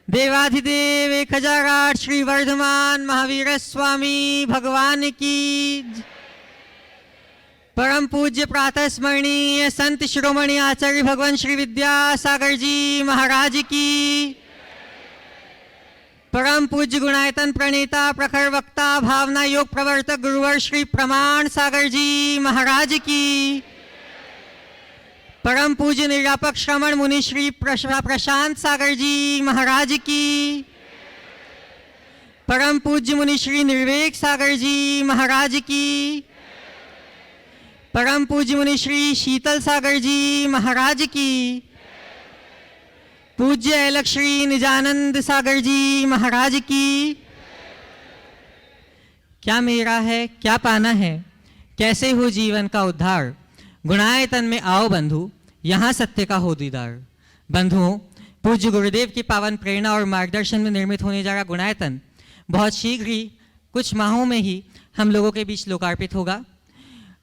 देवाधिदेव 1008 श्री वर्धमान महावीर स्वामी भगवान की। परम पूज्य प्रातः स्मरणीय संत शिरोमणि आचार्य भगवान श्री विद्यासागर जी महाराज की। परम पूज्य गुणायतन प्रणेता प्रखर वक्ता भावना योग प्रवर्तक गुरुवर श्री प्रमाण सागर जी महाराज की। परम पूज्य निर्व्यापक श्रमण मुनि श्री प्रशांत सागर जी महाराज की। परम पूज्य मुनि श्री निर्वेक सागर जी महाराज की। परम पूज्य मुनि श्री शीतल सागर जी महाराज की। पूज्य अलख श्री निजानंद सागर जी महाराज की। क्या मेरा है क्या पाना है, कैसे हो जीवन का उद्धार। गुणायतन में आओ बंधु, यहाँ सत्य का हो दीदार। बंधुओं, पूज्य गुरुदेव की पावन प्रेरणा और मार्गदर्शन में निर्मित होने जा रहा गुणायतन बहुत शीघ्र ही कुछ माहों में ही हम लोगों के बीच लोकार्पित होगा,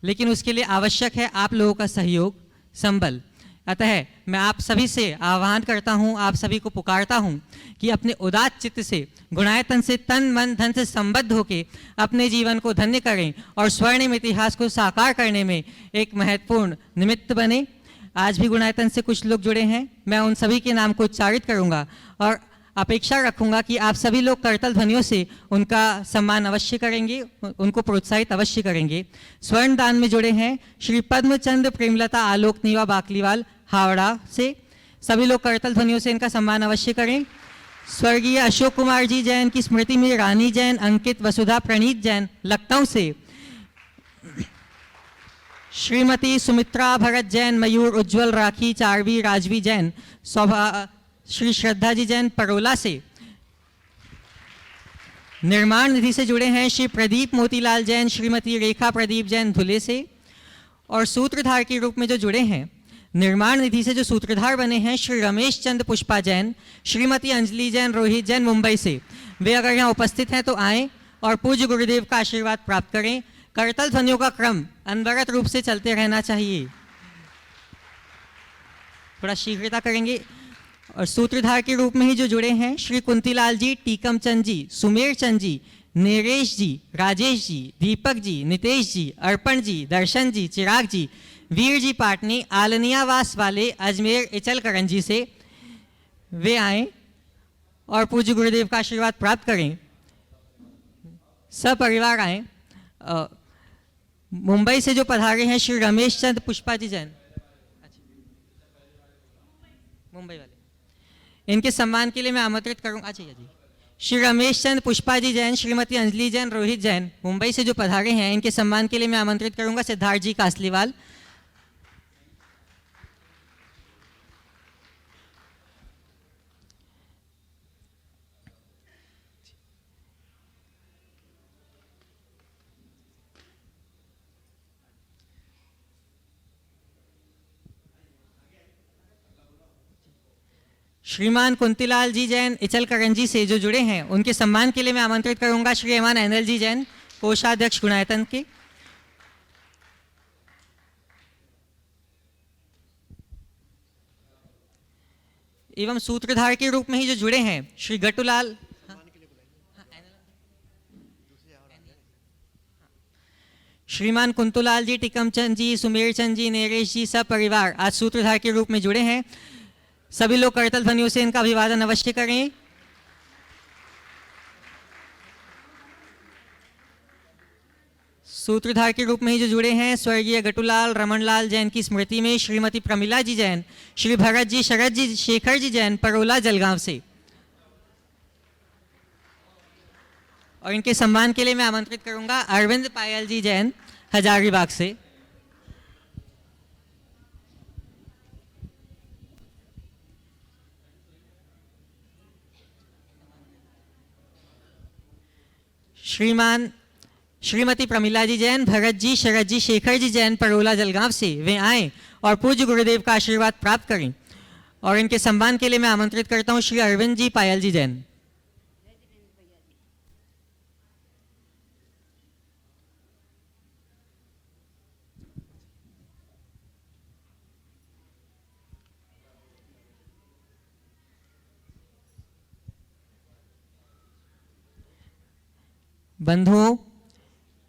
लेकिन उसके लिए आवश्यक है आप लोगों का सहयोग संबल। अतः मैं आप सभी से आह्वान करता हूं, आप सभी को पुकारता हूं कि अपने उदात चित्त से गुणायतन से तन मन धन से संबद्ध होकर अपने जीवन को धन्य करें और स्वर्णिम इतिहास को साकार करने में एक महत्वपूर्ण निमित्त बने। आज भी गुणायतन से कुछ लोग जुड़े हैं, मैं उन सभी के नाम को उच्चारित करूंगा और अपेक्षा रखूंगा कि आप सभी लोग करतल ध्वनियों से उनका सम्मान अवश्य करेंगे, उनको प्रोत्साहित अवश्य करेंगे। स्वर्ण दान में जुड़े हैं श्री पद्मचंद प्रेमलता आलोक नीवा बाकलीवाल हावड़ा से, सभी लोग करतल ध्वनियों से इनका सम्मान अवश्य करें। स्वर्गीय अशोक कुमार जी जैन की स्मृति में रानी जैन, अंकित, वसुधा, प्रणीत जैन लखनऊ से। श्रीमती सुमित्रा भरत जैन, मयूर, उज्जवल, राखी, चारवी, राजवी जैन, श्री श्रद्धा जी जैन परोला से। निर्माण निधि से जुड़े हैं श्री प्रदीप मोतीलाल जैन, श्रीमती रेखा प्रदीप जैन धुले से। और सूत्रधार के रूप में जो जुड़े हैं, निर्माण निधि से जो सूत्रधार बने हैं श्री रमेश चंद पुष्पा जैन, श्रीमती अंजलि जैन, रोहित जैन मुंबई से। वे अगर यहाँ उपस्थित हैं तो आएँ और पूज्य गुरुदेव का आशीर्वाद प्राप्त करें। करतल ध्वनियों का क्रम अनवरत रूप से चलते रहना चाहिए, थोड़ा शीघ्रता करेंगे। और सूत्रधार के रूप में ही जो जुड़े हैं श्री कुंतीलाल जी, टीकम चंद जी, सुमेर चंद जी, नरेश जी, राजेश जी, दीपक जी, नितेश जी, अर्पण जी, दर्शन जी, चिराग जी, वीर जी पाटनी, आलनियावास वाले अजमेर इचलकरंजी जी से। वे आए और पूज्य गुरुदेव का आशीर्वाद प्राप्त करें। सपरिवार आए। मुंबई से जो पधारे हैं श्री रमेश चंद पुष्पा जी जैन, मुंबई वाले, इनके सम्मान के लिए मैं आमंत्रित करूंगा। अच्छा जी, श्री रमेश चंद पुष्पा जी जैन, श्रीमती अंजलि जैन, रोहित जैन मुंबई से जो पधारे हैं, इनके सम्मान के लिए मैं आमंत्रित करूंगा सिद्धार्थ जी कासलीवाल। श्रीमान कुंतीलाल जी जैन इचलकरंजी से जो जुड़े हैं, उनके सम्मान के लिए मैं आमंत्रित करूंगा श्रीमान एनएल जी जैन, कोषाध्यक्ष गुणायतन के। एवं सूत्रधार के रूप में ही जो जुड़े हैं श्री गटुलाल, श्रीमान कुंतुलाल जी, टिकमचंद जी, सुमेर चंद जी, नरेश जी, सब परिवार आज सूत्रधार के रूप में जुड़े हैं। सभी लोग करतल ध्वनियों से इनका अभिवादन अवश्य करें। सूत्रधार के रूप में ही जो जुड़े हैं स्वर्गीय गटुलाल रमनलाल जैन की स्मृति में श्रीमती प्रमिला जी जैन, श्री भरत जी, शरद जी, शेखर जी जैन परोला जलगांव से। और इनके सम्मान के लिए मैं आमंत्रित करूंगा अरविंद पायल जी जैन हजारीबाग से। श्रीमती प्रमिला जी जैन, भरत जी, शरद जी, शेखर जी जैन परोला जलगांव से। वे आए और पूज्य गुरुदेव का आशीर्वाद प्राप्त करें। और इनके सम्मान के लिए मैं आमंत्रित करता हूं श्री अरविंद जी पायल जी जैन। बंधुओं,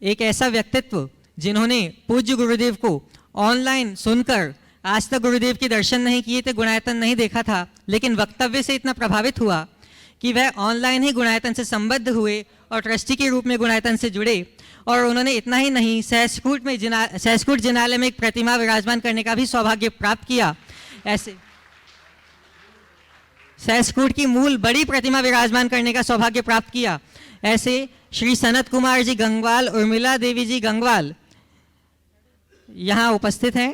एक ऐसा व्यक्तित्व जिन्होंने पूज्य गुरुदेव को ऑनलाइन सुनकर आज तक गुरुदेव के दर्शन नहीं किए थे, गुणायतन नहीं देखा था, लेकिन वक्तव्य से इतना प्रभावित हुआ कि वह ऑनलाइन ही गुणायतन से संबद्ध हुए और ट्रस्टी के रूप में गुणायतन से जुड़े। और उन्होंने इतना ही नहीं, सहस्कूट जिनालय में एक प्रतिमा विराजमान करने का भी सौभाग्य प्राप्त किया। ऐसे सहस्कूट की मूल बड़ी प्रतिमा विराजमान करने का सौभाग्य प्राप्त किया। ऐसे श्री सनत कुमार जी गंगवाल, उर्मिला देवी जी गंगवाल यहाँ उपस्थित हैं,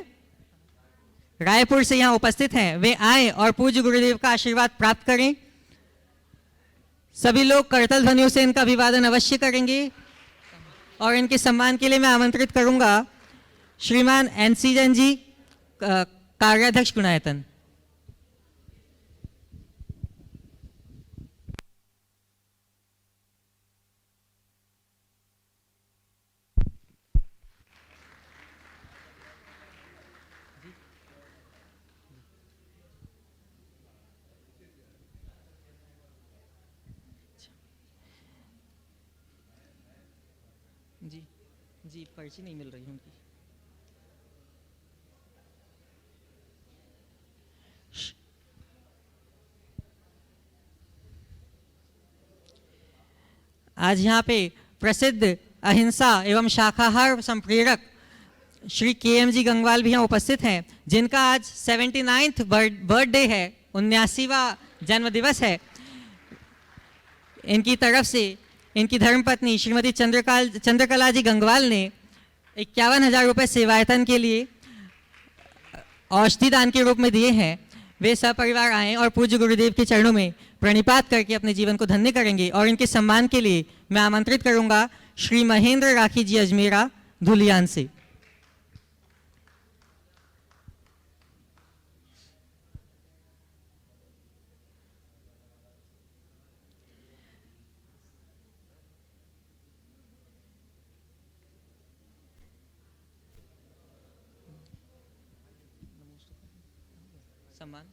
रायपुर से यहाँ उपस्थित हैं। वे आए और पूज्य गुरुदेव का आशीर्वाद प्राप्त करें। सभी लोग करतल ध्वनियों से इनका अभिवादन अवश्य करेंगे और इनके सम्मान के लिए मैं आमंत्रित करूंगा श्रीमान NC जैन जी, कार्याध्यक्ष गुणायतन। जी पर्ची नहीं मिल रही उनकी। आज यहाँ पे प्रसिद्ध अहिंसा एवं शाकाहार संप्रेरक श्री KM जी गंगवाल भी यहाँ उपस्थित हैं, जिनका आज 79th बर्थडे है, 79वां जन्म दिवस है। इनकी तरफ से इनकी धर्मपत्नी श्रीमती चंद्रकला जी गंगवाल ने 51,000 रुपये सेवायतन के लिए औषधि दान के रूप में दिए हैं। वे सपरिवार आएँ और पूज्य गुरुदेव के चरणों में प्रणिपात करके अपने जीवन को धन्य करेंगे। और इनके सम्मान के लिए मैं आमंत्रित करूंगा श्री महेंद्र राखी जी अजमेरा धुलियान से। सम्मान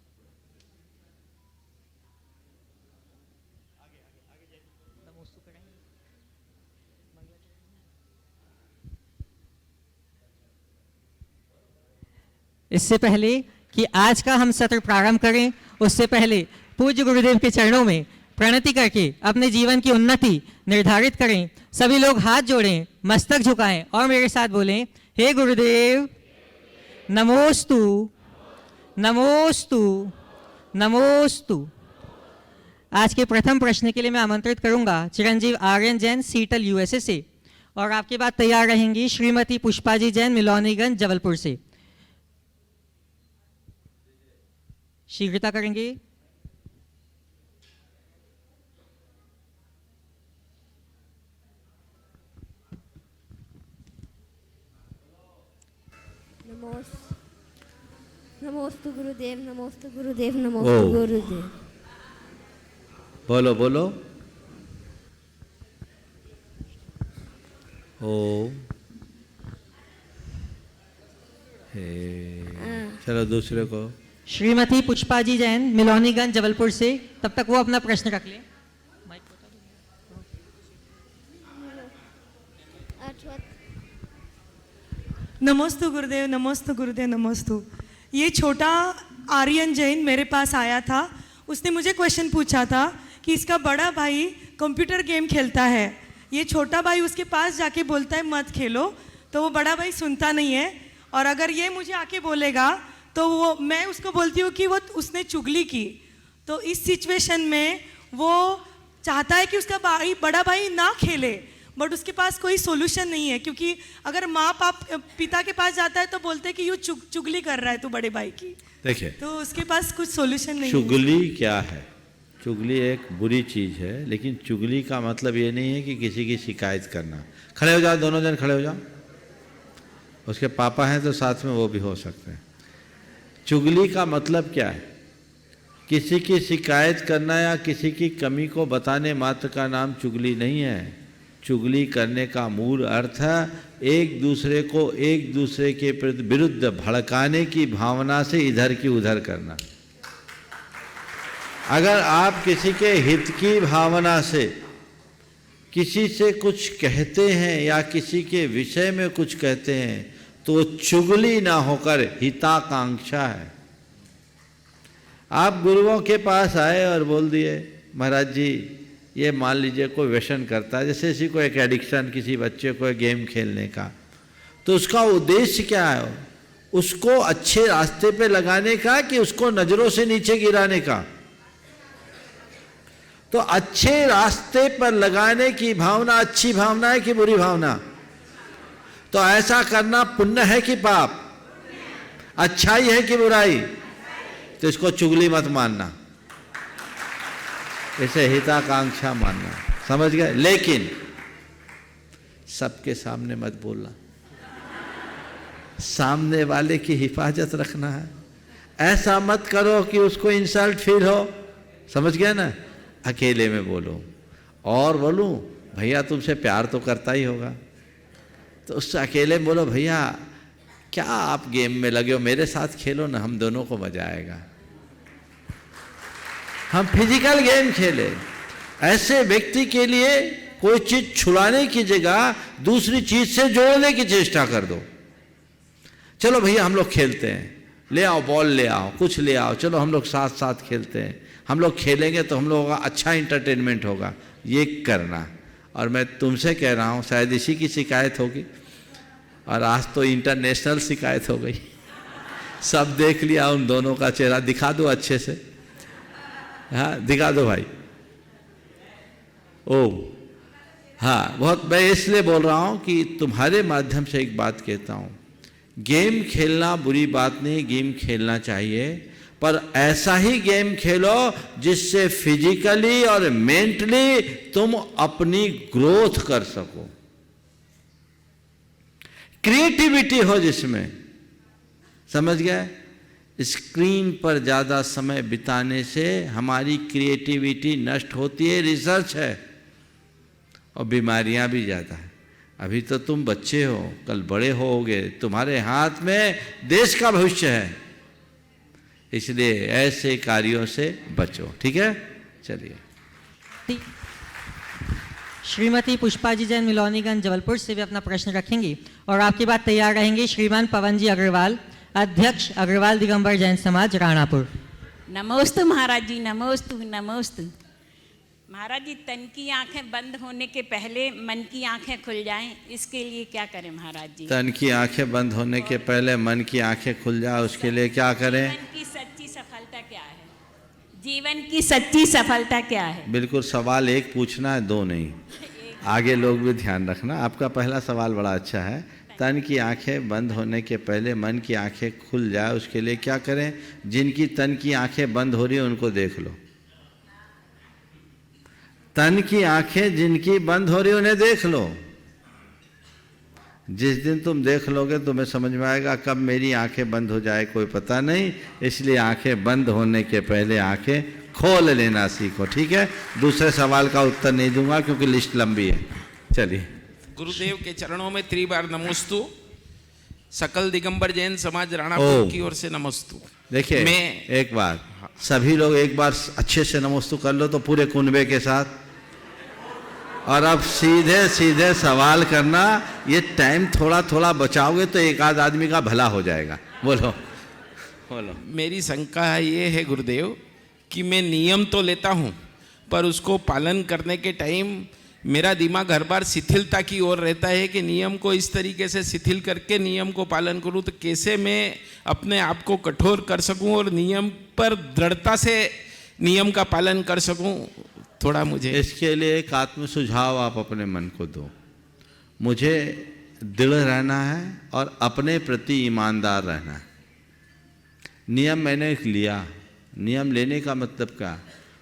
इससे पहले कि आज का हम सत्र प्रारंभ करें, उससे पहले पूज्य गुरुदेव के चरणों में प्रणति करके अपने जीवन की उन्नति निर्धारित करें। सभी लोग हाथ जोड़ें, मस्तक झुकाएं और मेरे साथ बोलें, हे गुरुदेव नमोस्तु नमोस्तु नमोस्तु। आज के प्रथम प्रश्न के लिए मैं आमंत्रित करूंगा चिरंजीव आर्यन जैन, सीटल USA से, और आपके बाद तैयार रहेंगी श्रीमती पुष्पाजी जैन, मिलौनीगंज जबलपुर से। शीघ्रता करेंगे। नमोस्तु गुरुदेव, नमोस्तु गुरुदेव, नमोस्तु गुरुदेव। बोलो बोलो। ओ चलो दूसरे को। श्रीमती पुष्पाजी जैन, मिलौनीगंज जबलपुर से। तब तक वो अपना प्रश्न रख लें। नमोस्तु गुरुदेव, नमोस्तु गुरुदेव, नमोस्तु। ये छोटा आर्यन जैन मेरे पास आया था। उसने मुझे क्वेश्चन पूछा था कि इसका बड़ा भाई कंप्यूटर गेम खेलता है, ये छोटा भाई उसके पास जाके बोलता है मत खेलो, तो वो बड़ा भाई सुनता नहीं है। और अगर ये मुझे आके बोलेगा तो वो मैं उसको बोलती हूँ कि वो उसने चुगली की। तो इस सिचुएशन में वो चाहता है कि उसका भाई, बड़ा भाई ना खेले, बट उसके पास कोई सोल्यूशन नहीं है, क्योंकि अगर माँ पिता के पास जाता है तो बोलते हैं कि यू चुगली कर रहा है तू बड़े भाई की। देखिए, तो उसके पास कुछ सोल्यूशन नहीं है। चुगली क्या है? चुगली एक बुरी चीज़ है, लेकिन चुगली का मतलब ये नहीं है कि किसी की शिकायत करना। खड़े हो जाओ, दोनों जन खड़े हो जाओ। उसके पापा हैं तो साथ में वो भी हो सकते हैं। चुगली का मतलब क्या है? किसी की शिकायत करना या किसी की कमी को बताने मात्र का नाम चुगली नहीं है। चुगली करने का मूल अर्थ है एक दूसरे को एक दूसरे के विरुद्ध भड़काने की भावना से इधर की उधर करना। अगर आप किसी के हित की भावना से किसी से कुछ कहते हैं या किसी के विषय में कुछ कहते हैं तो चुगली ना होकर हिताकांक्षा है। आप गुरुओं के पास आए और बोल दिए महाराज जी ये मान लीजिए कोई व्यसन करता है, जैसे किसी को एक एडिक्शन किसी बच्चे को गेम खेलने का, तो उसका उद्देश्य क्या है? उसको अच्छे रास्ते पे लगाने का कि उसको नजरों से नीचे गिराने का? तो अच्छे रास्ते पर लगाने की भावना अच्छी भावना है कि बुरी भावना? तो ऐसा करना पुण्य है कि पाप? अच्छाई है कि बुराई? तो इसको चुगली मत मानना, इसे हिताकांक्षा मानना, समझ गए? लेकिन सबके सामने मत बोलना, सामने वाले की हिफाजत रखना है। ऐसा मत करो कि उसको इंसल्ट फील हो, समझ गए ना? अकेले में बोलो। और बोलूं भैया तुमसे प्यार तो करता ही होगा, तो उससे अकेले में बोलो भैया क्या आप गेम में लगे हो, मेरे साथ खेलो ना, हम दोनों को मजा आएगा। हम फिजिकल गेम खेले। ऐसे व्यक्ति के लिए कोई चीज छुड़ाने की जगह दूसरी चीज से जोड़ने की चेष्टा कर दो। चलो भैया हम लोग खेलते हैं, ले आओ बॉल, ले आओ कुछ ले आओ, चलो हम लोग साथ साथ खेलते हैं, हम लोग खेलेंगे तो हम लोगों का अच्छा इंटरटेनमेंट होगा, ये करना। और मैं तुमसे कह रहा हूँ शायद इसी की शिकायत होगी, और आज तो इंटरनेशनल शिकायत हो गई। सब देख लिया उन दोनों का चेहरा, दिखा दो अच्छे से, हाँ दिखा दो भाई। ओ हाँ, बहुत मैं इसलिए बोल रहा हूँ कि तुम्हारे माध्यम से एक बात कहता हूँ, गेम खेलना बुरी बात नहीं, गेम खेलना चाहिए, पर ऐसा ही गेम खेलो जिससे फिजिकली और मेंटली तुम अपनी ग्रोथ कर सको, क्रिएटिविटी हो जिसमें, समझ गए? स्क्रीन पर ज़्यादा समय बिताने से हमारी क्रिएटिविटी नष्ट होती है, रिसर्च है, और बीमारियां भी ज़्यादा है। अभी तो तुम बच्चे हो, कल बड़े होगे, तुम्हारे हाथ में देश का भविष्य है, इसलिए ऐसे कार्यों से बचो, ठीक है? चलिए। श्रीमती पुष्पा जी जैन मिलौनीगंज जबलपुर से भी अपना प्रश्न रखेंगी, और आपके बाद तैयार रहेंगे श्रीमान पवन जी अग्रवाल, अध्यक्ष अग्रवाल दिगंबर जैन समाज राणापुर। नमोस्तु महाराज जी, नमोस्तु नमोस्तु। महाराज जी, तन की आंखें बंद होने के पहले मन की आंखें खुल जाएं, इसके लिए क्या करें महाराज जी? तन की आंखें बंद होने के पहले मन की आंखें खुल जाए, उसके लिए क्या करें? जीवन की सच्ची सफलता क्या है? जीवन की सच्ची सफलता क्या है? बिल्कुल, सवाल एक पूछना है, दो नहीं। आगे लोग भी ध्यान रखना। आपका पहला सवाल बड़ा अच्छा है। तन की आंखें बंद होने के पहले मन की आंखें खुल जाए, उसके लिए क्या करें? जिनकी तन की आंखें बंद हो रही है उनको देख लो। तन की आंखें जिनकी बंद हो रही है उन्हें देख लो। जिस दिन तुम देख लोगे तुम्हें समझ में आएगा कब मेरी आंखें बंद हो जाए कोई पता नहीं, इसलिए आंखें बंद होने के पहले आंखें खोल लेना सीखो, ठीक है? दूसरे सवाल का उत्तर नहीं दूंगा क्योंकि लिस्ट लंबी है। चलिए। गुरुदेव के चरणों में 3 बार नमोस्तु। सकल दिगंबर जैन समाज राणापुर की ओर से नमोस्तु। देखिए, मैं एक बार सभी लोग एक बार अच्छे से नमोस्तु कर लो तो पूरे कुनबे के साथ। और अब सीधे सीधे सवाल करना, ये टाइम थोड़ा थोड़ा बचाओगे तो एक आध आदमी का भला हो जाएगा। बोलो बोलो। मेरी शंका ये है गुरुदेव कि मैं नियम तो लेता हूँ पर उसको पालन करने के टाइम मेरा दिमाग हर बार शिथिलता की ओर रहता है कि नियम को इस तरीके से शिथिल करके नियम को पालन करूँ, तो कैसे मैं अपने आप को कठोर कर सकूँ और नियम पर दृढ़ता से नियम का पालन कर सकूँ? थोड़ा मुझे इसके लिए एक आत्म सुझाव आप अपने मन को दो। मुझे दृढ़ रहना है और अपने प्रति ईमानदार रहना है। नियम मैंने लिया, नियम लेने का मतलब क्या?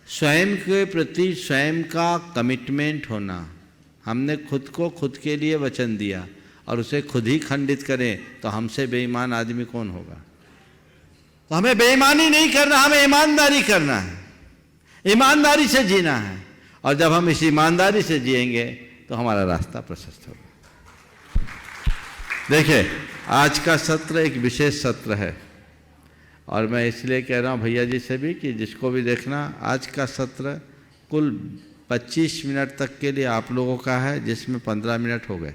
स्वयं के प्रति स्वयं का कमिटमेंट होना। हमने खुद को खुद के लिए वचन दिया और उसे खुद ही खंडित करें तो हमसे बेईमान आदमी कौन होगा? तो हमें बेईमानी नहीं करना, हमें ईमानदारी करना है, ईमानदारी से जीना है। और जब हम इस ईमानदारी से जिएंगे तो हमारा रास्ता प्रशस्त होगा। देखिए, आज का सत्र एक विशेष सत्र है और मैं इसलिए कह रहा हूँ भैया जी से भी कि जिसको भी देखना, आज का सत्र कुल 25 मिनट तक के लिए आप लोगों का है, जिसमें 15 मिनट हो गए।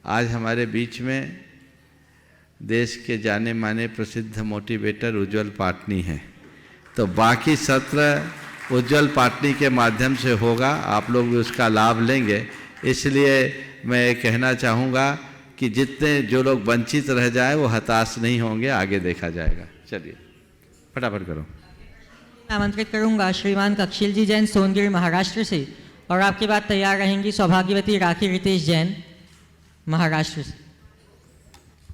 आज हमारे बीच में देश के जाने माने प्रसिद्ध मोटिवेटर उज्जवल पाटनी हैं, तो बाकी सत्र उज्जवल पाटनी के माध्यम से होगा, आप लोग भी उसका लाभ लेंगे। इसलिए मैं ये कहना चाहूँगा कि जितने जो लोग वंचित रह जाए वो हताश नहीं होंगे, आगे देखा जाएगा। चलिए फटाफट करो। आमंत्रित करूंगा श्रीमान कक्षिल जी जैन सोनगिर महाराष्ट्र से, और आपके बाद तैयार रहेंगी सौभाग्यवती राखी रितेश जैन महाराष्ट्र से।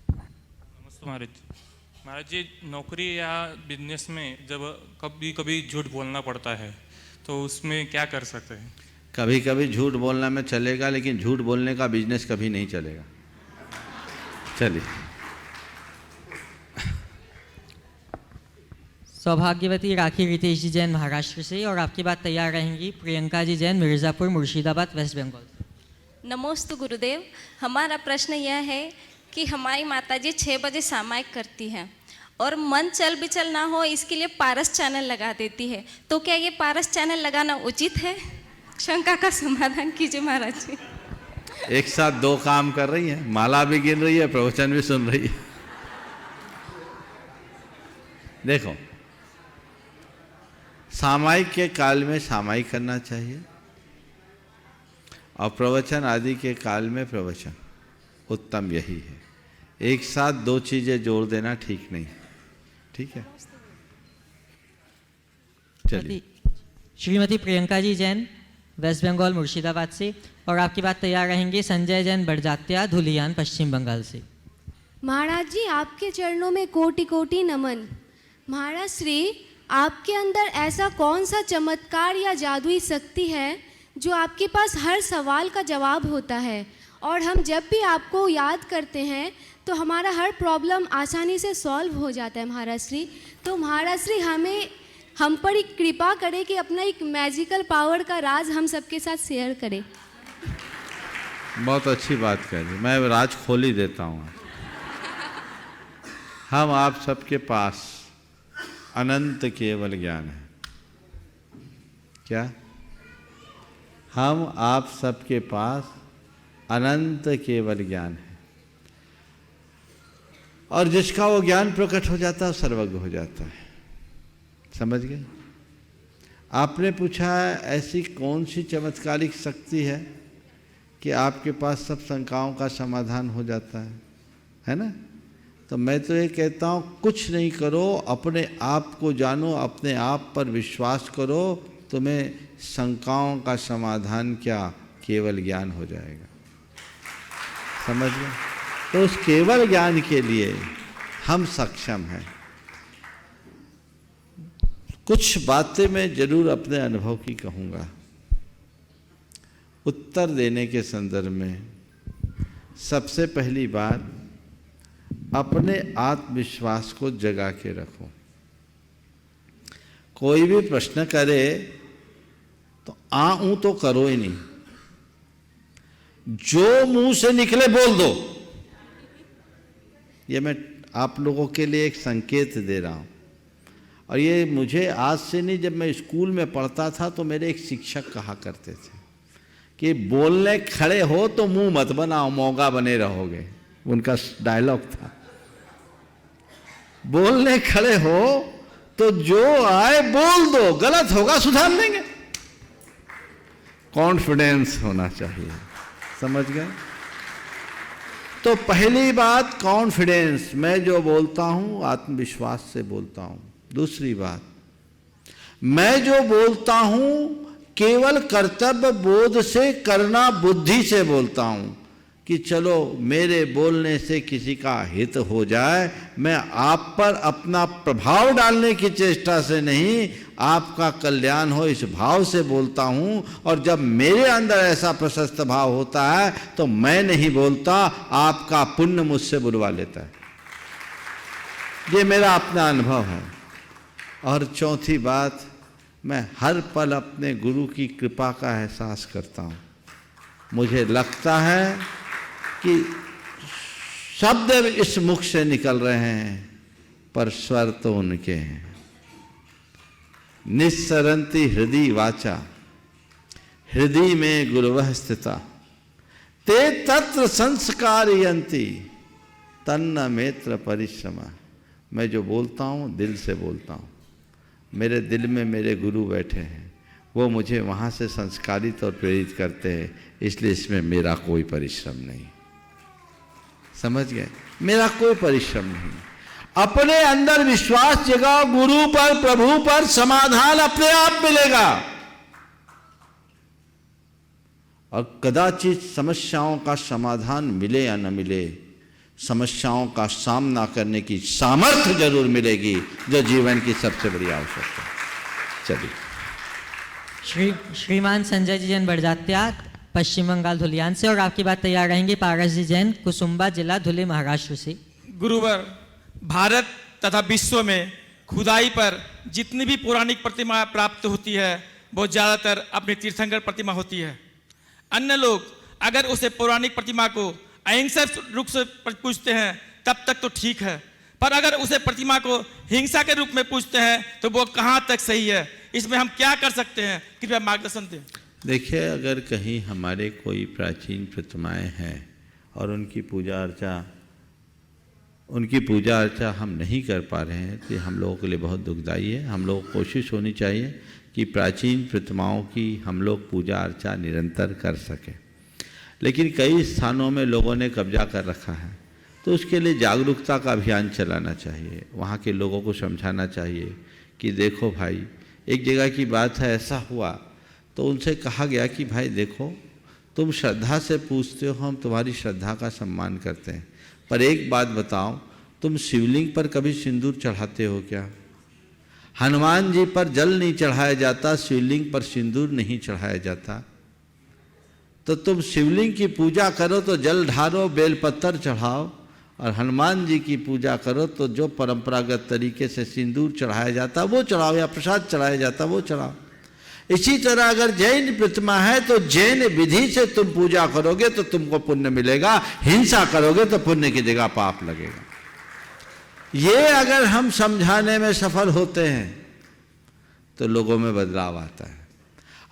नमस्ते महाराज जी, नौकरी या बिजनेस में जब कभी कभी झूठ बोलना पड़ता है तो उसमें क्या कर सकते हैं? कभी कभी झूठ बोलना में चलेगा, लेकिन झूठ बोलने का बिजनेस कभी नहीं चलेगा। चलिए। सौभाग्यवती राखी रितेश जी जैन महाराष्ट्र से, और आपके बाद तैयार रहेंगी प्रियंका जी जैन मिर्ज़ापुर मुर्शिदाबाद वेस्ट बंगाल। नमोस्तु गुरुदेव। हमारा प्रश्न यह है कि हमारी माताजी 6 बजे सामायिक करती हैं और मन चल बिचल ना हो इसके लिए पारस चैनल लगा देती है, तो क्या ये पारस चैनल लगाना उचित है? शंका का समाधान कीजिए महाराज जी। एक साथ 2 काम कर रही है, माला भी गिन रही है, प्रवचन भी सुन रही है। देखो, सामायिक के काल में सामायिक करना चाहिए और प्रवचन आदि के काल में प्रवचन, उत्तम यही है। एक साथ 2 चीजें जोड़ देना ठीक नहीं। ठीक है, चलिए। श्रीमती प्रियंका जी जैन वेस्ट बंगाल मुर्शिदाबाद से, और आपके बाद तैयार रहेंगे संजय जैन बड़जात्या धुलियान पश्चिम बंगाल से। महाराज जी, आपके चरणों में कोटि कोटि नमन। महाराज श्री, आपके अंदर ऐसा कौन सा चमत्कार या जादुई शक्ति है जो आपके पास हर सवाल का जवाब होता है, और हम जब भी आपको याद करते हैं तो हमारा हर प्रॉब्लम आसानी से सॉल्व हो जाता है महाराज श्री। तो महाराज श्री हम पर एक कृपा करें कि अपना एक मैजिकल पावर का राज हम सबके साथ शेयर करें। बहुत अच्छी बात कह रही, मैं राज खोल ही देता हूँ। हम आप सबके पास अनंत केवल ज्ञान है। क्या? हम आप सबके पास अनंत केवल ज्ञान है, और जिसका वो ज्ञान प्रकट हो जाता है सर्वज्ञ हो जाता है। समझ गए? आपने पूछा ऐसी कौन सी चमत्कारिक शक्ति है कि आपके पास सब शंकाओं का समाधान हो जाता है ना? तो मैं तो ये कहता हूँ, कुछ नहीं करो, अपने आप को जानो, अपने आप पर विश्वास करो, तुम्हें शंकाओं का समाधान क्या, केवल ज्ञान हो जाएगा। समझ गए? तो उस केवल ज्ञान के लिए हम सक्षम हैं। कुछ बातें मैं जरूर अपने अनुभव की कहूँगा उत्तर देने के संदर्भ में। सबसे पहली बात, अपने आत्मविश्वास को जगा के रखो। कोई भी प्रश्न करे तो ऊँ तो करो ही नहीं, जो मुंह से निकले बोल दो। ये मैं आप लोगों के लिए एक संकेत दे रहा हूँ, और ये मुझे आज से नहीं, जब मैं स्कूल में पढ़ता था तो मेरे एक शिक्षक कहा करते थे कि बोलने खड़े हो तो मुंह मत बनाओ, मौगा बने रहोगे। उनका डायलॉग था, बोलने खड़े हो तो जो आए बोल दो, गलत होगा सुधार लेंगे। कॉन्फिडेंस होना चाहिए। समझ गए? तो पहली बात कॉन्फिडेंस, मैं जो बोलता हूं आत्मविश्वास से बोलता हूं। दूसरी बात, मैं जो बोलता हूं केवल कर्तव्य बोध से, करना बुद्धि से बोलता हूं कि चलो मेरे बोलने से किसी का हित हो जाए। मैं आप पर अपना प्रभाव डालने की चेष्टा से नहीं, आपका कल्याण हो इस भाव से बोलता हूं। और जब मेरे अंदर ऐसा प्रशस्त भाव होता है तो मैं नहीं बोलता, आपका पुण्य मुझसे बुलवा लेता है। ये मेरा अपना अनुभव है। और चौथी बात, मैं हर पल अपने गुरु की कृपा का एहसास करता हूँ। मुझे लगता है कि शब्द इस मुख से निकल रहे हैं पर स्वर तो उनके हैं। निस्सरंती हृदय वाचा, हृदय में गुरवः स्थिता ते तत्र संस्कारयन्ति तन्न मेत्र परिश्रमा। मैं जो बोलता हूँ दिल से बोलता हूँ, मेरे दिल में मेरे गुरु बैठे हैं, वो मुझे वहाँ से संस्कारित और प्रेरित करते हैं, इसलिए इसमें मेरा कोई परिश्रम नहीं। समझ गए? मेरा कोई परिश्रम नहीं। अपने अंदर विश्वास जगाओ, गुरु पर, प्रभु पर, समाधान अपने आप मिलेगा। और कदाचित समस्याओं का समाधान मिले या न मिले, समस्याओं का सामना करने की सामर्थ्य जरूर मिलेगी, जो जीवन की सबसे बड़ी आवश्यकता है। चलिए। श्रीमान संजय जी जैन बड़जात्या, पश्चिम बंगाल धुलियान से, और आपकी बात तैयार रहेंगे पारस जी जैन, कुसुम्बा जिला, धुले, महाराष्ट्र से। गुरुवर, भारत तथा विश्व में खुदाई पर जितनी भी पौराणिक प्रतिमा प्राप्त होती है वो ज़्यादातर अपनी तीर्थंकर प्रतिमा होती है। अन्य लोग अगर उसे पौराणिक प्रतिमा को अहिंसक रूप से पूजते हैं तब तक तो ठीक है, पर अगर उसे प्रतिमा को हिंसा के रूप में पूजते हैं तो वो कहाँ तक सही है? इसमें हम क्या कर सकते हैं? कृपया मार्गदर्शन दें। देखिए, अगर कहीं हमारे कोई प्राचीन प्रतिमाएं हैं और उनकी पूजा अर्चा हम नहीं कर पा रहे हैं तो हम लोगों के लिए बहुत दुखदायी है। हम लोग कोशिश होनी चाहिए कि प्राचीन प्रतिमाओं की हम लोग पूजा अर्चा निरंतर कर सकें, लेकिन कई स्थानों में लोगों ने कब्जा कर रखा है, तो उसके लिए जागरूकता का अभियान चलाना चाहिए। वहाँ के लोगों को समझाना चाहिए कि देखो भाई, एक जगह की बात है, ऐसा हुआ तो उनसे कहा गया कि भाई देखो, तुम श्रद्धा से पूछते हो, हम तुम्हारी श्रद्धा का सम्मान करते हैं, पर एक बात बताओ, तुम शिवलिंग पर कभी सिंदूर चढ़ाते हो क्या? हनुमान जी पर जल नहीं चढ़ाया जाता, शिवलिंग पर सिंदूर नहीं चढ़ाया जाता। तो तुम शिवलिंग की पूजा करो तो जल ढारो, बेलपत्तर चढ़ाओ, और हनुमान जी की पूजा करो तो जो परंपरागत तरीके से सिंदूर चढ़ाया जाता वो चढ़ाओ, या प्रसाद चढ़ाया जाता वो चढ़ाओ। इसी तरह अगर जैन प्रतिमा है तो जैन विधि से तुम पूजा करोगे तो तुमको पुण्य मिलेगा, हिंसा करोगे तो पुण्य की जगह पाप लगेगा। ये अगर हम समझाने में सफल होते हैं तो लोगों में बदलाव आता है।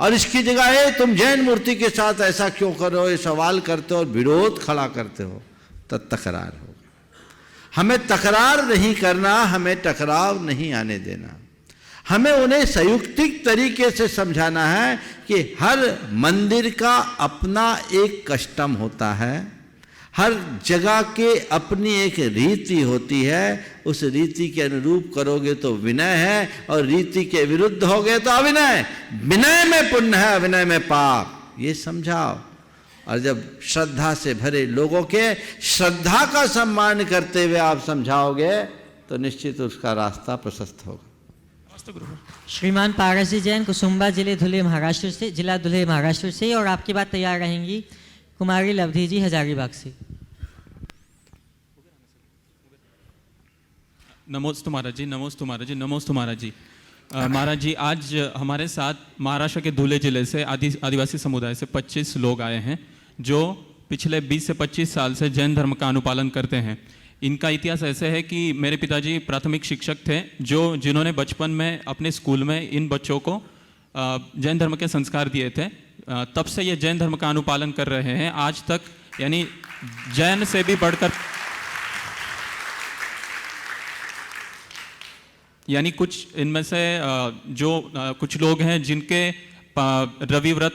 और इसकी जगह है तुम जैन मूर्ति के साथ ऐसा क्यों करो, ये सवाल करते हो और विरोध खड़ा करते हो, तो तकरार होगा। हमें तकरार नहीं करना, हमें टकराव नहीं आने देना। हमें उन्हें संयुक्तिक तरीके से समझाना है कि हर मंदिर का अपना एक कस्टम होता है, हर जगह के अपनी एक रीति होती है, उस रीति के अनुरूप करोगे तो विनय है, और रीति के विरुद्ध होगे तो अविनय। विनय में पुण्य है, अविनय में पाप, ये समझाओ। और जब श्रद्धा से भरे लोगों के श्रद्धा का सम्मान करते हुए आप समझाओगे तो निश्चित उसका रास्ता प्रशस्त होगा। श्रीमान पारस जी जैन, कुसुम्बा जिले, धुले, महाराष्ट्र से, जिला धुले, महाराष्ट्र से, और आपकी बात तैयार रहेंगी कुमारी लवधी जी, हजारीबाग से। नमोस्तु महाराज जी, नमोस्तु महाराज जी, नमोस्तु महाराज जी। महाराज जी, आज हमारे साथ महाराष्ट्र के धुले जिले से आदिवासी समुदाय से 25 लोग आए हैं जो पिछले 20 से 25 साल से जैन धर्म का अनुपालन करते हैं। इनका इतिहास ऐसे है कि मेरे पिताजी प्राथमिक शिक्षक थे जिन्होंने बचपन में अपने स्कूल में इन बच्चों को जैन धर्म के संस्कार दिए थे। तब से ये जैन धर्म का अनुपालन कर रहे हैं आज तक, यानी जैन से भी बढ़कर, यानी कुछ इनमें से जो कुछ लोग हैं जिनके रवि व्रत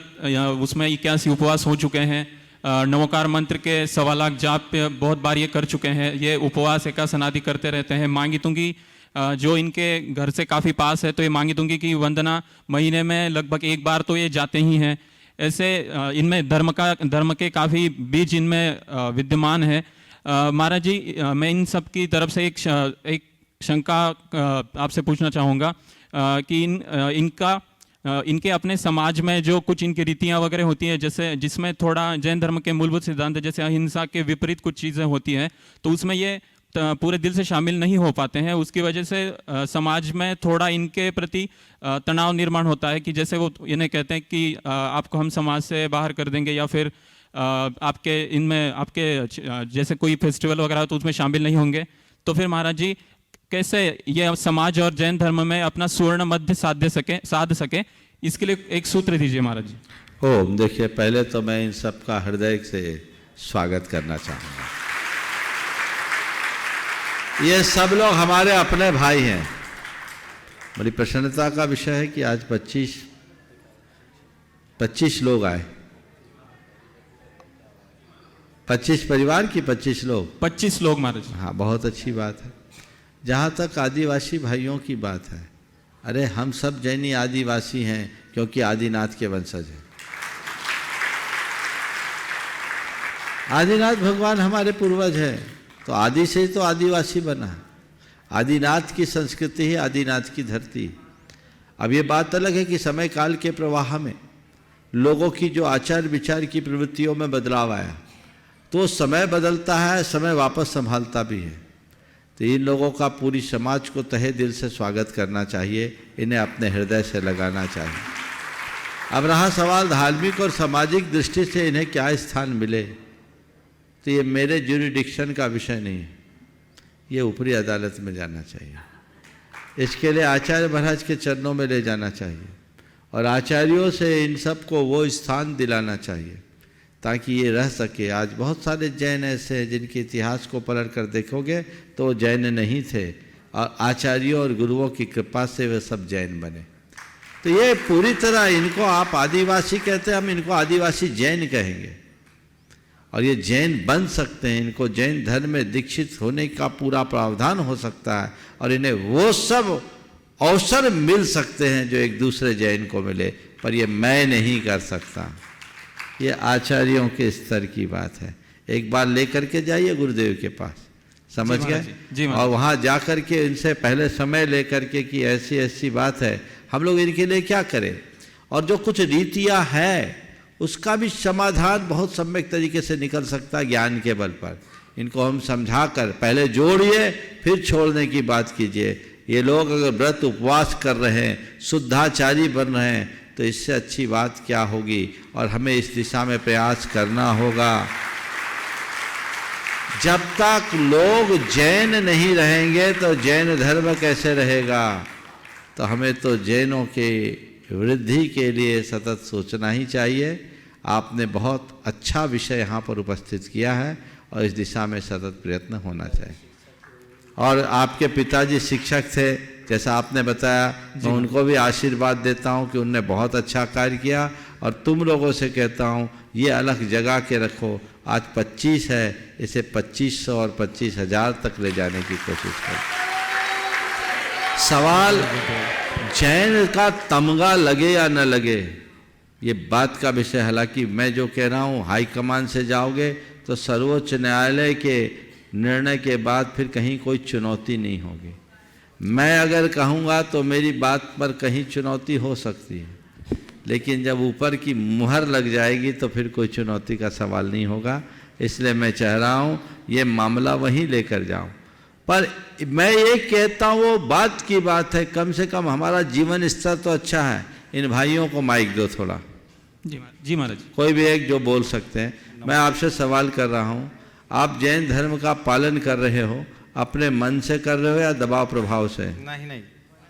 उसमें 81 उपवास हो चुके हैं, नवकार मंत्र के 1.25 लाख जाप पे बहुत बार ये कर चुके हैं, ये उपवास एकासनादि करते रहते हैं। मांगी तुंगी जो इनके घर से काफ़ी पास है तो ये मांगी तुंगी की वंदना महीने में लगभग 1 बार तो ये जाते ही हैं। ऐसे इनमें धर्म के काफ़ी बीज इनमें विद्यमान है। महाराज जी, मैं इन सब की तरफ से एक शंका आपसे पूछना चाहूँगा कि इनके अपने समाज में जो कुछ इनकी रीतियाँ वगैरह होती है, जैसे जिसमें थोड़ा जैन धर्म के मूलभूत सिद्धांत जैसे अहिंसा के विपरीत कुछ चीज़ें होती हैं, तो उसमें ये पूरे दिल से शामिल नहीं हो पाते हैं। उसकी वजह से समाज में थोड़ा इनके प्रति तनाव निर्माण होता है कि जैसे वो इन्हें कहते हैं कि आपको हम समाज से बाहर कर देंगे, या फिर आपके इनमें आपके जैसे कोई फेस्टिवल वगैरह तो उसमें शामिल नहीं होंगे। तो फिर महाराज जी, कैसे ये समाज और जैन धर्म में अपना स्वर्ण मध्य साध सके, इसके लिए एक सूत्र दीजिए महाराज जी। ओम। देखिए, पहले तो मैं इन सब का हृदय से स्वागत करना चाहूँगा। ये सब लोग हमारे अपने भाई हैं। बड़ी प्रसन्नता का विषय है कि आज 25 लोग आए। 25 परिवार की 25 लोग? 25 लोग महाराज। हाँ, बहुत अच्छी बात है। जहाँ तक आदिवासी भाइयों की बात है, अरे हम सब जैनी आदिवासी हैं क्योंकि आदिनाथ के वंशज हैं। आदिनाथ भगवान हमारे पूर्वज हैं, तो आदि से ही तो आदिवासी बना है। आदिनाथ की संस्कृति ही आदिनाथ की धरती। अब ये बात अलग है कि समय काल के प्रवाह में लोगों की जो आचार विचार की प्रवृत्तियों में बदलाव आया, तो समय बदलता है, समय वापस संभालता भी है। तो इन लोगों का पूरी समाज को तहे दिल से स्वागत करना चाहिए, इन्हें अपने हृदय से लगाना चाहिए। अब रहा सवाल धार्मिक और सामाजिक दृष्टि से इन्हें क्या स्थान मिले, तो ये मेरे ज्यूरिडिक्शन का विषय नहीं है, ये ऊपरी अदालत में जाना चाहिए। इसके लिए आचार्य महाराज के चरणों में ले जाना चाहिए और आचार्यों से इन सब को वो स्थान दिलाना चाहिए ताकि ये रह सके। आज बहुत सारे जैन ऐसे हैं जिनके इतिहास को पलट कर देखोगे तो वो जैन नहीं थे, और आचार्यों और गुरुओं की कृपा से वे सब जैन बने। तो ये पूरी तरह, इनको आप आदिवासी कहते हैं, हम इनको आदिवासी जैन कहेंगे, और ये जैन बन सकते हैं। इनको जैन धर्म में दीक्षित होने का पूरा प्रावधान हो सकता है, और इन्हें वो सब अवसर मिल सकते हैं जो एक दूसरे जैन को मिले, पर ये मैं नहीं कर सकता। ये आचार्यों के स्तर की बात है। एक बार लेकर के जाइए गुरुदेव के पास, समझ गए, और वहाँ जा कर के इनसे पहले समय लेकर के कि ऐसी ऐसी बात है, हम लोग इनके लिए क्या करें, और जो कुछ रीतियाँ हैं उसका भी समाधान बहुत सम्यक तरीके से निकल सकता है ज्ञान के बल पर। इनको हम समझा कर पहले जोड़िए, फिर छोड़ने की बात कीजिए। ये लोग अगर व्रत उपवास कर रहे हैं, शुद्धाचारी बन रहे हैं, तो इससे अच्छी बात क्या होगी, और हमें इस दिशा में प्रयास करना होगा। जब तक लोग जैन नहीं रहेंगे तो जैन धर्म कैसे रहेगा। तो हमें तो जैनों के वृद्धि के लिए सतत सोचना ही चाहिए। आपने बहुत अच्छा विषय यहाँ पर उपस्थित किया है और इस दिशा में सतत प्रयत्न होना चाहिए। और आपके पिताजी शिक्षक थे, जैसा आपने बताया, मैं उनको भी आशीर्वाद देता हूँ कि उनने बहुत अच्छा कार्य किया, और तुम लोगों से कहता हूँ ये अलग जगह के रखो। आज 25 है, इसे 2500 और 25,000 तक ले जाने की कोशिश करो। सवाल जैन का तमगा लगे या न लगे, ये बात का विषय। हालांकि मैं जो कह रहा हूँ, हाईकमान से जाओगे तो सर्वोच्च न्यायालय के निर्णय के बाद फिर कहीं कोई चुनौती नहीं होगी। मैं अगर कहूँगा तो मेरी बात पर कहीं चुनौती हो सकती है, लेकिन जब ऊपर की मुहर लग जाएगी तो फिर कोई चुनौती का सवाल नहीं होगा। इसलिए मैं चाह रहा हूँ ये मामला वहीं लेकर जाऊँ। पर मैं ये कहता हूँ, वो बात की बात है, कम से कम हमारा जीवन स्तर तो अच्छा है। इन भाइयों को माइक दो थोड़ा। जी महाराज। कोई भी एक जो बोल सकते हैं। मैं आपसे सवाल कर रहा हूँ, आप जैन धर्म का पालन कर रहे हो, अपने मन से कर रहे हो या दबाव प्रभाव से? नहीं नहीं,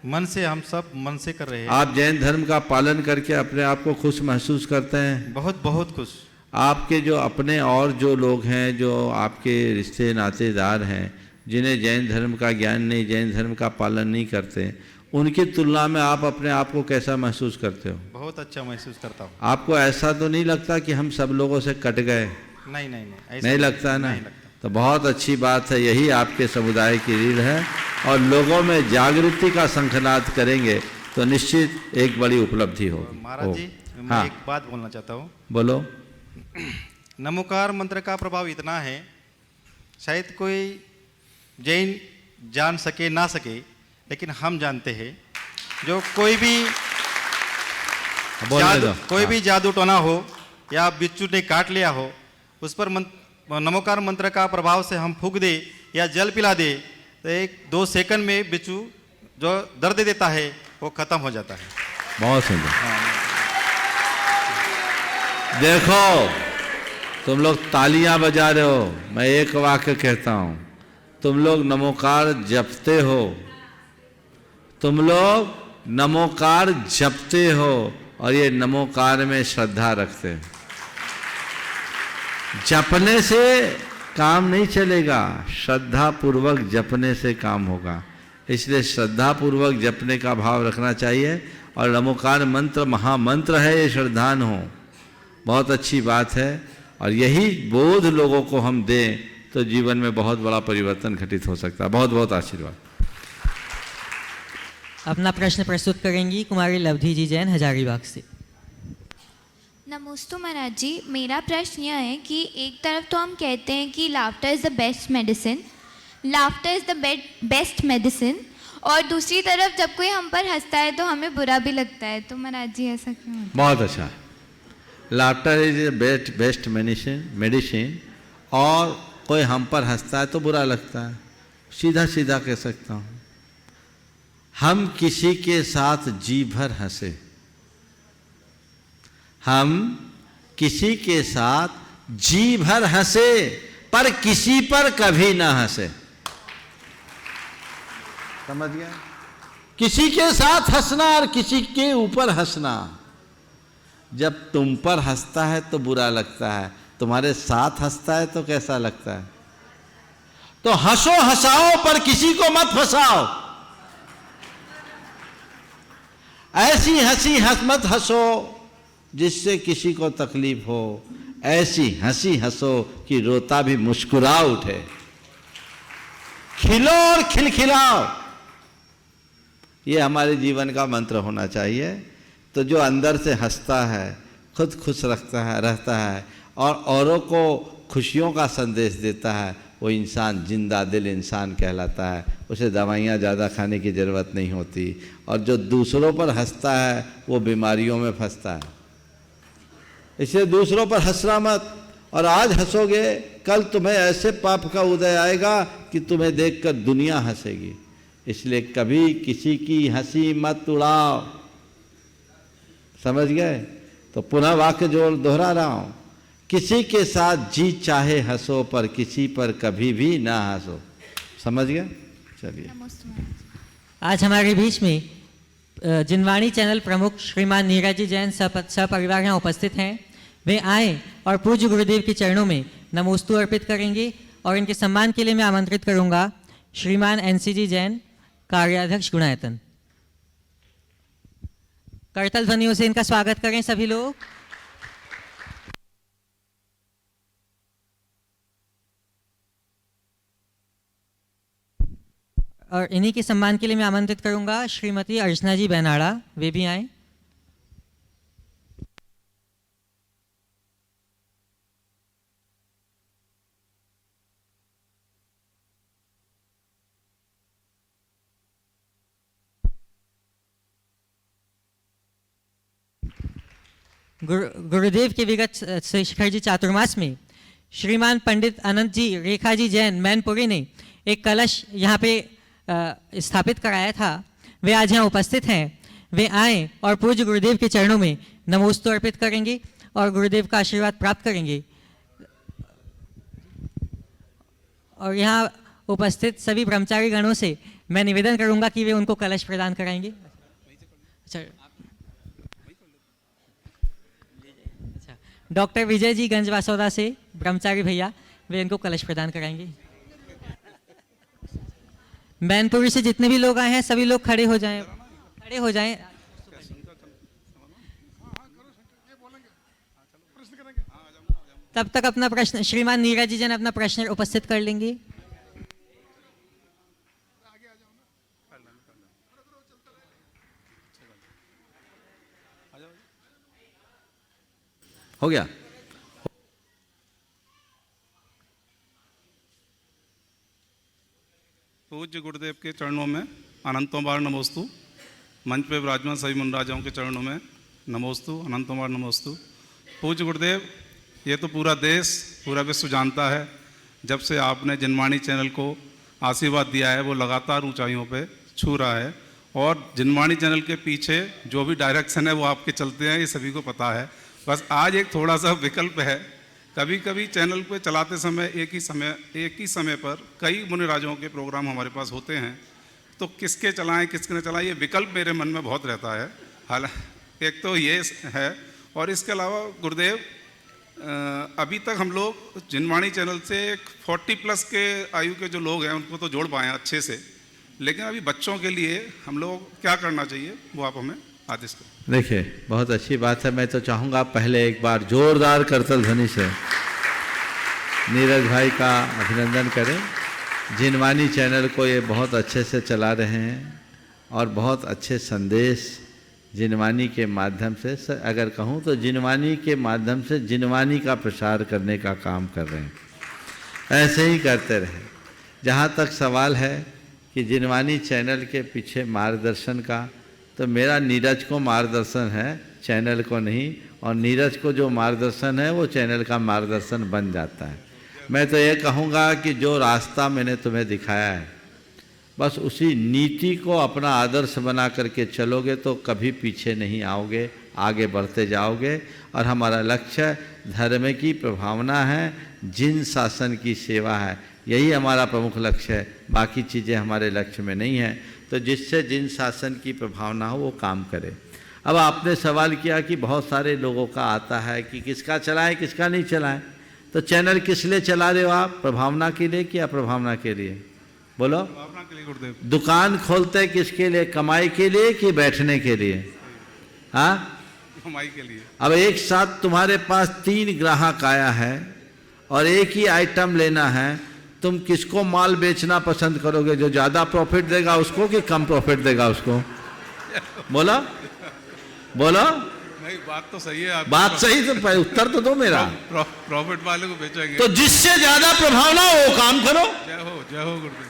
मन से, हम सब मन से कर रहे हैं। आप जैन धर्म का पालन करके अपने आप को खुश महसूस करते हैं? बहुत बहुत खुश। आपके जो अपने और जो लोग हैं, जो आपके रिश्ते नातेदार हैं, जिन्हें जैन धर्म का ज्ञान नहीं, जैन धर्म का पालन नहीं करते, उनकी तुलना में आप अपने आप को कैसा महसूस करते हो? बहुत अच्छा महसूस करता हूँ। आपको ऐसा तो नहीं लगता कि हम सब लोगों से कट गए? नहीं नहीं नहीं, नहीं लगता ना? तो बहुत अच्छी बात है, यही आपके समुदाय की रीढ़ है। और लोगों में जागृति का शंखनाद करेंगे तो निश्चित एक बड़ी उपलब्धि होगी। महाराज जी, मैं एक बात बोलना चाहता हूँ। बोलो। नमोकार मंत्र का प्रभाव इतना है, शायद कोई जैन जान सके ना सके, लेकिन हम जानते हैं। जो कोई भी जादू टोना हो या बिच्छू ने काट लिया हो, उस पर नमोकार मंत्र का प्रभाव से हम फूंक दे या जल पिला दे तो 1-2 सेकंड में बिच्छू जो दर्द देता है वो खत्म हो जाता है। बहुत सुंदर। देखो, तुम लोग तालियां बजा रहे हो, मैं एक वाक्य कहता हूं, तुम लोग नमोकार जपते हो, तुम लोग नमोकार जपते हो, और ये नमोकार में श्रद्धा रखते हैं। जपने से काम नहीं चलेगा, श्रद्धा पूर्वक जपने से काम होगा। इसलिए श्रद्धा पूर्वक जपने का भाव रखना चाहिए। और नमोकार मंत्र महामंत्र है, ये श्रद्धान हो, बहुत अच्छी बात है। और यही बोध लोगों को हम दें तो जीवन में बहुत बड़ा परिवर्तन घटित हो सकता है। बहुत बहुत आशीर्वाद। अपना प्रश्न प्रस्तुत करेंगी कुमारी लवधी जी जैन हजारीबाग से। नमोस्तु महाराज जी, मेरा प्रश्न यह है कि एक तरफ तो हम कहते हैं कि laughter is the best medicine, laughter is the best medicine, और दूसरी तरफ जब कोई हम पर हंसता है तो हमें बुरा भी लगता है, तो महाराज जी ऐसा क्यों होता है? बहुत अच्छा। लाफ्टर इज बेस्ट मेडिसिन, और कोई हम पर हंसता है तो बुरा लगता है। सीधा सीधा कह सकता हूँ, हम किसी के साथ जी भर हंसे, हम किसी के साथ जी भर हंसे पर किसी पर कभी ना हंसे। समझ गया? किसी के साथ हंसना और किसी के ऊपर हंसना। जब तुम पर हंसता है तो बुरा लगता है, तुम्हारे साथ हंसता है तो कैसा लगता है? तो हंसो हंसाओ पर किसी को मत फंसाओ। ऐसी हंसी मत हंसो जिससे किसी को तकलीफ हो, ऐसी हंसी हंसो कि रोता भी मुस्कुरा उठे। खिलो और खिलखिलाओ, ये हमारे जीवन का मंत्र होना चाहिए। तो जो अंदर से हंसता है, खुद खुश रहता है और औरों को खुशियों का संदेश देता है, वो इंसान जिंदा दिल इंसान कहलाता है। उसे दवाइयाँ ज़्यादा खाने की ज़रूरत नहीं होती। और जो दूसरों पर हंसता है वो बीमारियों में फंसता है। इसलिए दूसरों पर हंसना मत। और आज हंसोगे, कल तुम्हें ऐसे पाप का उदय आएगा कि तुम्हें देखकर दुनिया हंसेगी। इसलिए कभी किसी की हंसी मत उड़ाओ। समझ गए? तो पुनः वाक्य जो दोहरा रहा हूँ, किसी के साथ जी चाहे हंसो पर किसी पर कभी भी ना हंसो। समझ गए? चलिए। आज हमारे बीच में जिनवाणी चैनल प्रमुख श्रीमान नीरज जी जैन सपरिवार यहाँ उपस्थित हैं। वे आए और पूज्य गुरुदेव के चरणों में नमोस्तु अर्पित करेंगे। और इनके सम्मान के लिए मैं आमंत्रित करूंगा श्रीमान NCG जैन, कार्याध्यक्ष गुणायतन। करतल ध्वनियों से इनका स्वागत करें सभी लोग। और इन्हीं के सम्मान के लिए मैं आमंत्रित करूंगा श्रीमती अर्चना जी बैनाड़ा, वे भी आए। गुरुदेव के विगत शिखर जी चातुर्मास में श्रीमान पंडित अनंत जी रेखा जी जैन मैनपुरी ने एक कलश यहाँ पे स्थापित कराया था। वे आज यहाँ उपस्थित हैं। वे आए और पूज्य गुरुदेव के चरणों में नमोस्तु अर्पित करेंगे और गुरुदेव का आशीर्वाद प्राप्त करेंगे। और यहाँ उपस्थित सभी ब्रह्मचारी गणों से मैं निवेदन करूंगा कि वे उनको कलश प्रदान कराएंगे। अच्छा, डॉक्टर विजय जी गंजवासौदा से ब्रह्मचारी भैया, वे इनको कलश प्रदान कराएंगे। मैनपुरी से जितने भी लोग आए हैं सभी लोग खड़े हो जाएं, खड़े हो जाएं। तब तक अपना प्रश्न श्रीमान नीरज जी जैन अपना प्रश्न उपस्थित कर लेंगे। हो गया। पूज्य गुरुदेव के चरणों में अनंतों बार नमोस्तु। मंच पे विराजमान सभी मुनराजाओं के चरणों में नमोस्तु, अनंतों बार नमोस्तु। पूज्य गुरुदेव, ये तो पूरा देश, पूरा विश्व जानता है, जब से आपने जिनवाणी चैनल को आशीर्वाद दिया है वो लगातार ऊंचाइयों पे छू रहा है। और जिनवाणी चैनल के पीछे जो भी डायरेक्शन है वो आपके चलते हैं, ये सभी को पता है। बस आज एक थोड़ा सा विकल्प है, कभी कभी चैनल पे चलाते समय एक ही समय पर कई मुनिराजों के प्रोग्राम हमारे पास होते हैं, तो किसके चलाएं किसके न चलाएं, ये विकल्प मेरे मन में बहुत रहता है। एक तो ये है, और इसके अलावा गुरुदेव अभी तक हम लोग जिनवाणी चैनल से 40 प्लस के आयु के जो लोग हैं उनको तो जोड़ पाए हैं अच्छे से, लेकिन अभी बच्चों के लिए हम लोग क्या करना चाहिए वो आप हमें आदेश करें। देखिए, बहुत अच्छी बात है। मैं तो चाहूँगा पहले एक बार जोरदार करतल ध्वनि से नीरज भाई का अभिनंदन करें। जिनवाणी चैनल को ये बहुत अच्छे से चला रहे हैं और बहुत अच्छे संदेश जिनवाणी के माध्यम से, अगर कहूँ तो जिनवाणी के माध्यम से जिनवाणी का प्रसार करने का काम कर रहे हैं। ऐसे ही करते रहे। जहाँ तक सवाल है कि जिनवाणी चैनल के पीछे मार्गदर्शन का, तो मेरा नीरज को मार्गदर्शन है, चैनल को नहीं, और नीरज को जो मार्गदर्शन है वो चैनल का मार्गदर्शन बन जाता है। मैं तो ये कहूँगा कि जो रास्ता मैंने तुम्हें दिखाया है, बस उसी नीति को अपना आदर्श बना करके चलोगे तो कभी पीछे नहीं आओगे, आगे बढ़ते जाओगे। और हमारा लक्ष्य धर्म की प्रभावना है, जिन शासन की सेवा है, यही हमारा प्रमुख लक्ष्य है। बाकी चीज़ें हमारे लक्ष्य में नहीं हैं। तो जिससे जिन शासन की प्रभावना हो वो काम करे। अब आपने सवाल किया कि बहुत सारे लोगों का आता है कि किसका चलाएं किसका नहीं चलाएं। तो चैनल किस लिए चला रहे हो आप? प्रभावना के लिए कि अप्रभावना के लिए? बोलो। प्रभावना के लिए गुरुदेव। दुकान खोलते किसके लिए? कमाई के लिए कि बैठने के लिए? हाँ, कमाई के लिए। अब एक साथ तुम्हारे पास 3 ग्राहक आया है और एक ही आइटम लेना है, तुम किसको माल बेचना पसंद करोगे? जो ज़्यादा प्रॉफिट देगा उसको कि कम प्रॉफिट देगा उसको? बोलो बोलो। नहीं, बात तो सही है आपकी। बात सही तो उत्तर तो दो मेरा। प्रॉफिट वाले को बेचेंगे। तो जिससे ज्यादा प्रभावना हो वो काम करो। जय हो गुरुदेव।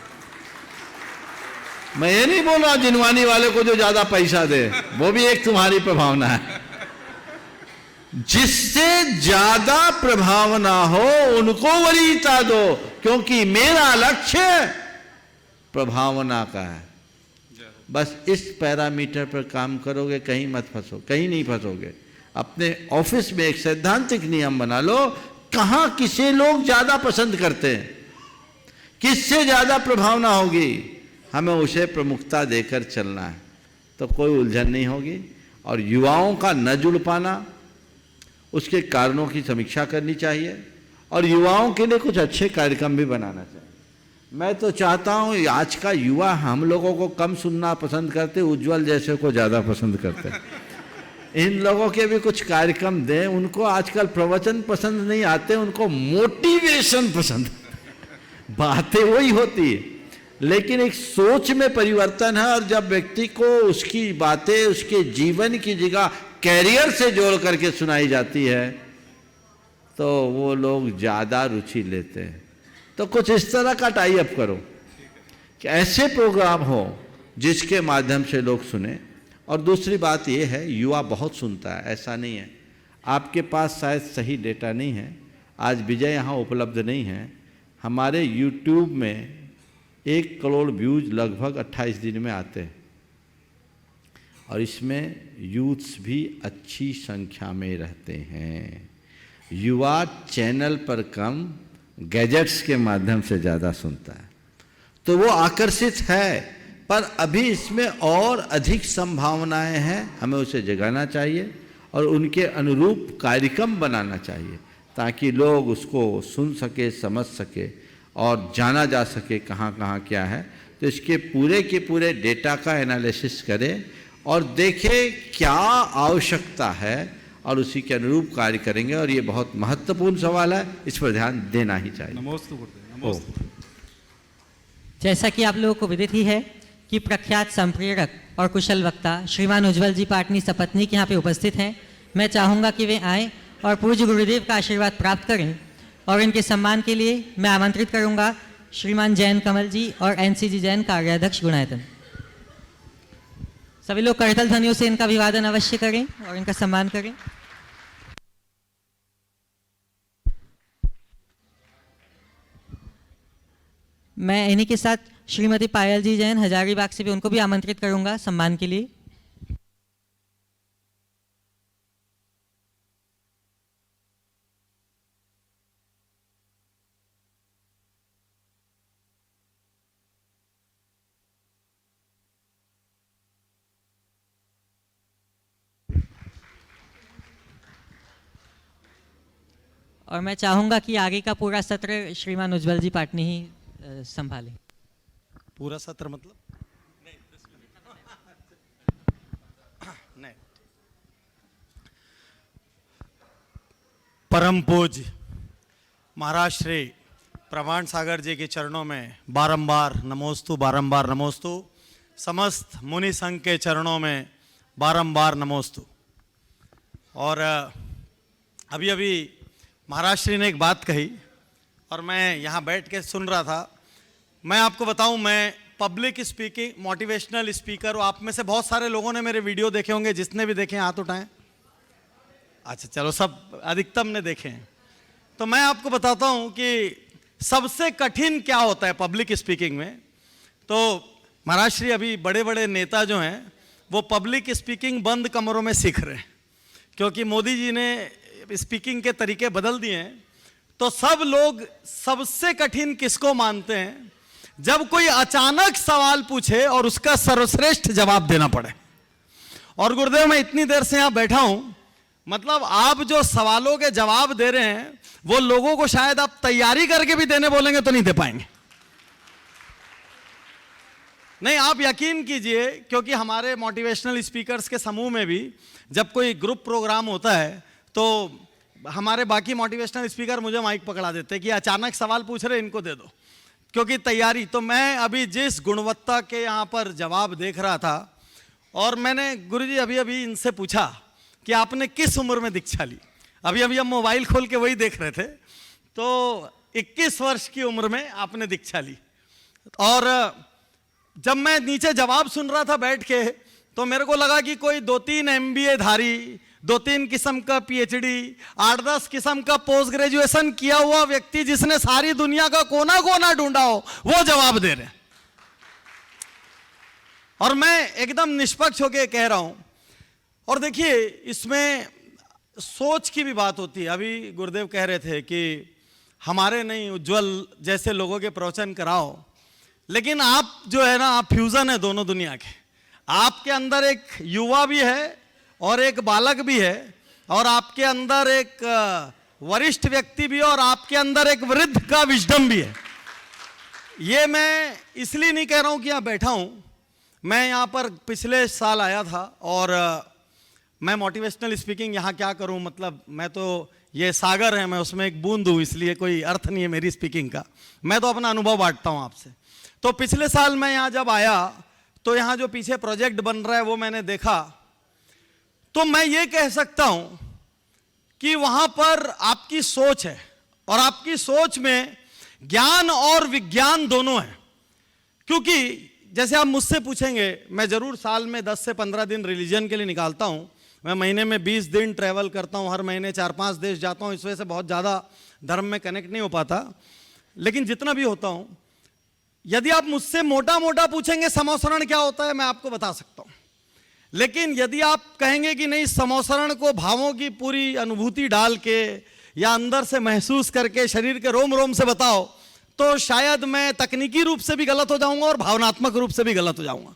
मैं ये नहीं बोल रहा जिनवाणी वाले को जो ज्यादा पैसा दे, वो भी एक तुम्हारी प्रभावना है। जिससे ज्यादा प्रभावना हो उनको वरीयता दो, क्योंकि मेरा लक्ष्य प्रभावना का है। बस इस पैरामीटर पर काम करोगे, कहीं मत फंसो, कहीं नहीं फंसोगे। अपने ऑफिस में एक सैद्धांतिक नियम बना लो, कहाँ किसे लोग ज्यादा पसंद करते हैं, किससे ज्यादा प्रभावना होगी, हमें उसे प्रमुखता देकर चलना है, तो कोई उलझन नहीं होगी। और युवाओं का न जुड़ पाना, उसके कारणों की समीक्षा करनी चाहिए और युवाओं के लिए कुछ अच्छे कार्यक्रम भी बनाना चाहिए। मैं तो चाहता हूँ आज का युवा हम लोगों को कम सुनना पसंद करते, उज्जवल जैसे को ज़्यादा पसंद करते। इन लोगों के भी कुछ कार्यक्रम दें। उनको आजकल प्रवचन पसंद नहीं आते, उनको मोटिवेशन पसंद। बातें वही होती है, लेकिन एक सोच में परिवर्तन है। और जब व्यक्ति को उसकी बातें उसके जीवन की जगह कैरियर से जोड़ करके सुनाई जाती है तो वो लोग ज़्यादा रुचि लेते हैं। तो कुछ इस तरह का टाई अप करो कि ऐसे प्रोग्राम हो जिसके माध्यम से लोग सुने। और दूसरी बात ये है, युवा बहुत सुनता है, ऐसा नहीं है। आपके पास शायद सही डेटा नहीं है, आज विजय यहाँ उपलब्ध नहीं है। हमारे YouTube में 1 करोड़ व्यूज लगभग 28 दिन में आते हैं और इसमें यूथ्स भी अच्छी संख्या में रहते हैं। युवा चैनल पर कम, गैजेट्स के माध्यम से ज़्यादा सुनता है, तो वो आकर्षित है। पर अभी इसमें और अधिक संभावनाएं हैं, हमें उसे जगाना चाहिए और उनके अनुरूप कार्यक्रम बनाना चाहिए ताकि लोग उसको सुन सके, समझ सके और जाना जा सके कहाँ कहाँ क्या है। तो इसके पूरे के पूरे डेटा का एनालिसिस करें और देखें क्या आवश्यकता है और उसी के अनुरूप कार्य करेंगे। और ये बहुत महत्वपूर्ण सवाल है, इस पर ध्यान देना ही चाहिए। नमोस्तु गुरुदेव, नमोस्तु। जैसा कि आप लोगों को विदित ही है कि प्रख्यात संप्रेरक और कुशल वक्ता श्रीमान उज्जवल जी पाटनी सपत्नीक यहाँ पे उपस्थित हैं। मैं चाहूँगा कि वे आएँ और पूज्य गुरुदेव का आशीर्वाद प्राप्त करें। और इनके सम्मान के लिए मैं आमंत्रित करूँगा श्रीमान जैन कमल जी और NCG जैन कार्याध्यक्ष गुणायतन। सभी लोग करतल ध्वनियों से इनका अभिवादन अवश्य करें और इनका सम्मान करें। मैं इन्हीं के साथ श्रीमती पायल जी जैन हजारीबाग से भी उनको भी आमंत्रित करूंगा सम्मान के लिए। और मैं चाहूँगा कि आगे का पूरा सत्र श्रीमान उज्ज्वल जी पाटनी ही संभालें। पूरा सत्र मतलब नहीं। परम पूज्य महाराज श्री प्रमाण सागर जी के चरणों में बारंबार नमोस्तु। समस्त मुनि संघ के चरणों में बारंबार नमोस्तु। और अभी अभी महाराज श्री ने एक बात कही और मैं यहाँ बैठ के सुन रहा था। मैं आपको बताऊं, मैं पब्लिक स्पीकिंग मोटिवेशनल स्पीकर हूँ। आप में से बहुत सारे लोगों ने मेरे वीडियो देखे होंगे, जिसने भी देखे हाथ उठाएं। अच्छा चलो, सब अधिकतम ने देखे हैं। तो मैं आपको बताता हूँ कि सबसे कठिन क्या होता है पब्लिक स्पीकिंग में। तो महाराज श्री अभी बड़े बड़े नेता जो हैं वो पब्लिक स्पीकिंग बंद कमरों में सीख रहे हैं, क्योंकि मोदी जी ने स्पीकिंग के तरीके बदल दिए हैं। तो सब लोग सबसे कठिन किसको मानते हैं? जब कोई अचानक सवाल पूछे और उसका सर्वश्रेष्ठ जवाब देना पड़े। और गुरुदेव, मैं इतनी देर से यहाँ बैठा हूं, मतलब आप जो सवालों के जवाब दे रहे हैं वो लोगों को शायद आप तैयारी करके भी देने बोलेंगे तो नहीं दे पाएंगे। नहीं, आप यकीन कीजिए, क्योंकि हमारे मोटिवेशनल स्पीकर्स के समूह में भी जब कोई ग्रुप प्रोग्राम होता है तो हमारे बाकी मोटिवेशनल स्पीकर मुझे माइक पकड़ा देते हैं कि अचानक सवाल पूछ रहे, इनको दे दो, क्योंकि तैयारी। तो मैं अभी जिस गुणवत्ता के यहाँ पर जवाब देख रहा था, और मैंने गुरुजी अभी इनसे पूछा कि आपने किस उम्र में दीक्षा ली। अभी हम मोबाइल खोल के वही देख रहे थे। तो 21 वर्ष की उम्र में आपने दीक्षा ली। और जब मैं नीचे जवाब सुन रहा था बैठ के, तो मेरे को लगा कि कोई 2-3 MBA धारी, 2-3 किस्म का PhD, 8-10 किस्म का पोस्ट ग्रेजुएशन किया हुआ व्यक्ति जिसने सारी दुनिया का कोना कोना ढूंढा हो, वो जवाब दे रहे हैं। और मैं एकदम निष्पक्ष होकर कह रहा हूं। और देखिए, इसमें सोच की भी बात होती है। अभी गुरुदेव कह रहे थे कि हमारे नहीं, उज्ज्वल जैसे लोगों के प्रवचन कराओ, लेकिन आप जो है ना, आप फ्यूजन है दोनों दुनिया के। आपके अंदर एक युवा भी है और एक बालक भी है, और आपके अंदर एक वरिष्ठ व्यक्ति भी है, और आपके अंदर एक वृद्ध का विजडम भी है। ये मैं इसलिए नहीं कह रहा हूं कि यहाँ बैठा हूं। मैं यहाँ पर पिछले साल आया था, और मैं मोटिवेशनल स्पीकिंग यहाँ क्या करूँ, मतलब मैं तो, ये सागर है, मैं उसमें एक बूंद हूँ, इसलिए कोई अर्थ नहीं है मेरी स्पीकिंग का। मैं तो अपना अनुभव बांटता हूँ आपसे। तो पिछले साल मैं यहाँ जब आया तो यहाँ जो पीछे प्रोजेक्ट बन रहा है वो मैंने देखा। तो मैं ये कह सकता हूँ कि वहाँ पर आपकी सोच है, और आपकी सोच में ज्ञान और विज्ञान दोनों है। क्योंकि जैसे आप मुझसे पूछेंगे, मैं ज़रूर साल में 10 से 15 दिन रिलीजन के लिए निकालता हूँ। मैं महीने में 20 दिन ट्रैवल करता हूँ, हर महीने 4-5 देश जाता हूँ। इस वजह से बहुत ज़्यादा धर्म में कनेक्ट नहीं हो पाता, लेकिन जितना भी होता हूँ, यदि आप मुझसे मोटा मोटा पूछेंगे समोसरण क्या होता है, मैं आपको बता सकता हूँ। लेकिन यदि आप कहेंगे कि नहीं, समोसरण को भावों की पूरी अनुभूति डाल के या अंदर से महसूस करके शरीर के रोम रोम से बताओ, तो शायद मैं तकनीकी रूप से भी गलत हो जाऊंगा और भावनात्मक रूप से भी गलत हो जाऊंगा।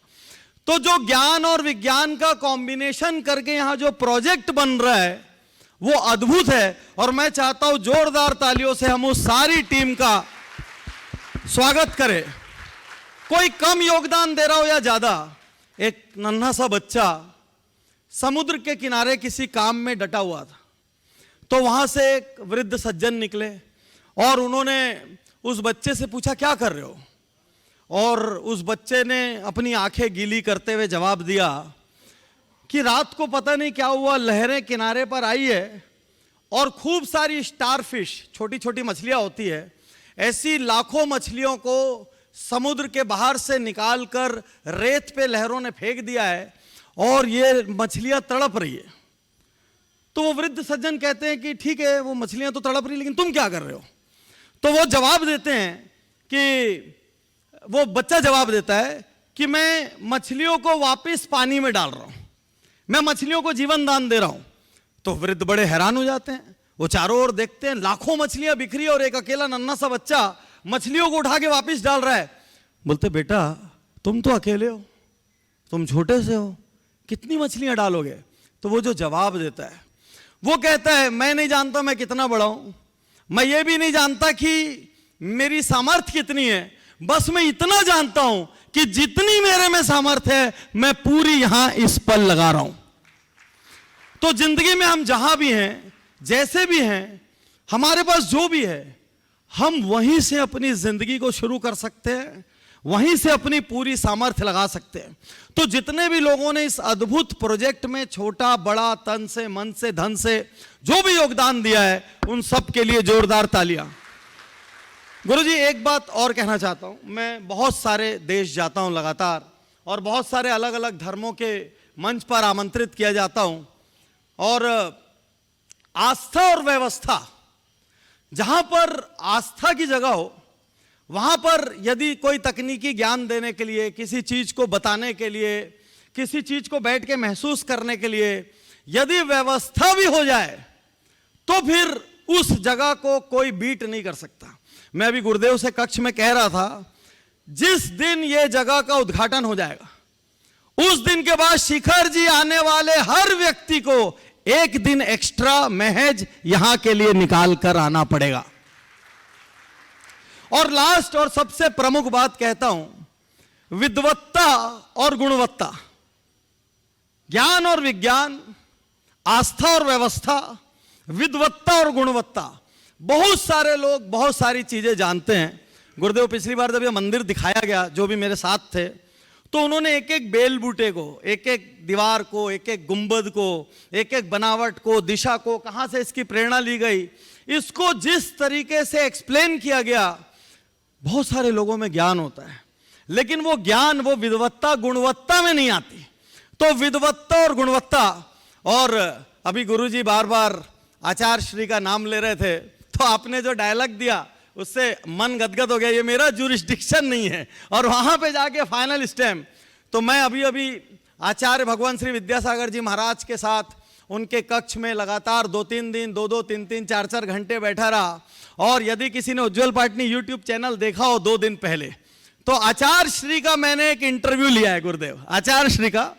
तो जो ज्ञान और विज्ञान का कॉम्बिनेशन करके यहाँ जो प्रोजेक्ट बन रहा है वो अद्भुत है। और मैं चाहता हूं जोरदार तालियों से हम उस सारी टीम का स्वागत करें। कोई कम योगदान दे रहा हो या ज्यादा, एक नन्हा सा बच्चा समुद्र के किनारे किसी काम में डटा हुआ था। तो वहां से एक वृद्ध सज्जन निकले और उन्होंने उस बच्चे से पूछा, क्या कर रहे हो? और उस बच्चे ने अपनी आंखें गीली करते हुए जवाब दिया कि रात को पता नहीं क्या हुआ, लहरें किनारे पर आई है और खूब सारी स्टारफिश, छोटी छोटी मछलियां होती है, ऐसी लाखों मछलियों को समुद्र के बाहर से निकालकर रेत पे लहरों ने फेंक दिया है और ये मछलियां तड़प रही है। तो वो वृद्ध सज्जन कहते हैं कि ठीक है, वो मछलियां तो तड़प रही, लेकिन तुम क्या कर रहे हो? तो वो जवाब देते हैं कि, वो बच्चा जवाब देता है कि मैं मछलियों को वापस पानी में डाल रहा हूं, मैं मछलियों को जीवन दान दे रहा हूं। तो वृद्ध बड़े हैरान हो जाते हैं, वो चारों ओर देखते हैं, लाखों मछलियां बिखरी और एक अकेला नन्हा सा बच्चा मछलियों को उठा के वापस डाल रहा है। बोलते, बेटा तुम तो अकेले हो, तुम छोटे से हो, कितनी मछलियां डालोगे? तो वो जो जवाब देता है वो कहता है, मैं नहीं जानता मैं कितना बड़ा हूं, मैं ये भी नहीं जानता कि मेरी सामर्थ्य कितनी है, बस मैं इतना जानता हूं कि जितनी मेरे में सामर्थ्य है मैं पूरी यहां इस पल लगा रहा हूं। तो जिंदगी में हम जहां भी हैं, जैसे भी हैं, हमारे पास जो भी है, हम वहीं से अपनी जिंदगी को शुरू कर सकते हैं, वहीं से अपनी पूरी सामर्थ्य लगा सकते हैं। तो जितने भी लोगों ने इस अद्भुत प्रोजेक्ट में छोटा बड़ा, तन से, मन से, धन से जो भी योगदान दिया है, उन सब के लिए जोरदार तालियां। गुरुजी, एक बात और कहना चाहता हूं। मैं बहुत सारे देश जाता हूं लगातार, और बहुत सारे अलग अलग धर्मों के मंच पर आमंत्रित किया जाता हूं, और आस्था और व्यवस्था, जहां पर आस्था की जगह हो, वहां पर यदि कोई तकनीकी ज्ञान देने के लिए, किसी चीज को बताने के लिए, किसी चीज को बैठ के महसूस करने के लिए यदि व्यवस्था भी हो जाए, तो फिर उस जगह को कोई बीट नहीं कर सकता। मैं अभी गुरुदेव से कक्ष में कह रहा था, जिस दिन ये जगह का उद्घाटन हो जाएगा, उस दिन के बाद शिखर जी आने वाले हर व्यक्ति को एक दिन एक्स्ट्रा महज यहां के लिए निकाल कर आना पड़ेगा। और लास्ट और सबसे प्रमुख बात कहता हूं, विद्वत्ता और गुणवत्ता, ज्ञान और विज्ञान, आस्था और व्यवस्था, विद्वत्ता और गुणवत्ता, बहुत सारे लोग बहुत सारी चीजें जानते हैं। गुरुदेव पिछली बार जब यह मंदिर दिखाया गया, जो भी मेरे साथ थे, तो उन्होंने एक एक बेल बूटे को, एक एक दीवार को, एक एक गुंबद को, एक एक बनावट को, दिशा को, कहां से इसकी प्रेरणा ली गई, इसको जिस तरीके से एक्सप्लेन किया गया, बहुत सारे लोगों में ज्ञान होता है, लेकिन वो ज्ञान, वो विद्वत्ता गुणवत्ता में नहीं आती। तो विद्वत्ता और गुणवत्ता, और अभी गुरुजी बार बार आचार्य श्री का नाम ले रहे थे, तो आपने जो डायलॉग दिया उससे मन गदगद हो गया। ये मेरा जुरिस्डिक्शन नहीं है, और वहां पे जाके फाइनल स्टैम्प। तो मैं अभी अभी आचार्य भगवान श्री विद्यासागर जी महाराज के साथ उनके कक्ष में लगातार 2-3 दिन, 2-2, 3-3, 4-4 घंटे बैठा रहा। और यदि किसी ने उज्ज्वल पाटनी यूट्यूब चैनल देखा हो 2 दिन पहले, तो आचार्य श्री का मैंने एक इंटरव्यू लिया है, गुरुदेव आचार्य श्री का,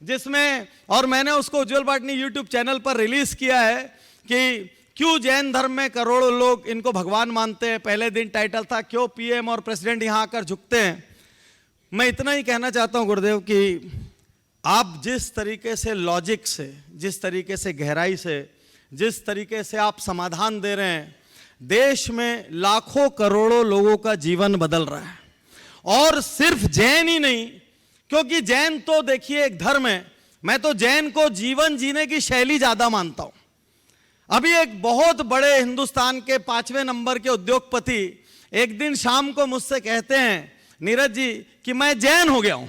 जिसमें, और मैंने उसको उज्ज्वल पाटनी यूट्यूब चैनल पर रिलीज किया है कि क्यों जैन धर्म में करोड़ों लोग इनको भगवान मानते हैं। पहले दिन टाइटल था, क्यों पीएम और प्रेसिडेंट यहां आकर झुकते हैं। मैं इतना ही कहना चाहता हूं गुरुदेव कि आप जिस तरीके से लॉजिक से, जिस तरीके से गहराई से, जिस तरीके से आप समाधान दे रहे हैं, देश में लाखों करोड़ों लोगों का जीवन बदल रहा है। और सिर्फ जैन ही नहीं, क्योंकि जैन तो देखिए एक धर्म है, मैं तो जैन को जीवन जीने की शैली ज्यादा मानता हूं। अभी एक बहुत बड़े हिंदुस्तान के 5वें नंबर के उद्योगपति एक दिन शाम को मुझसे कहते हैं, नीरज जी, कि मैं जैन हो गया हूं।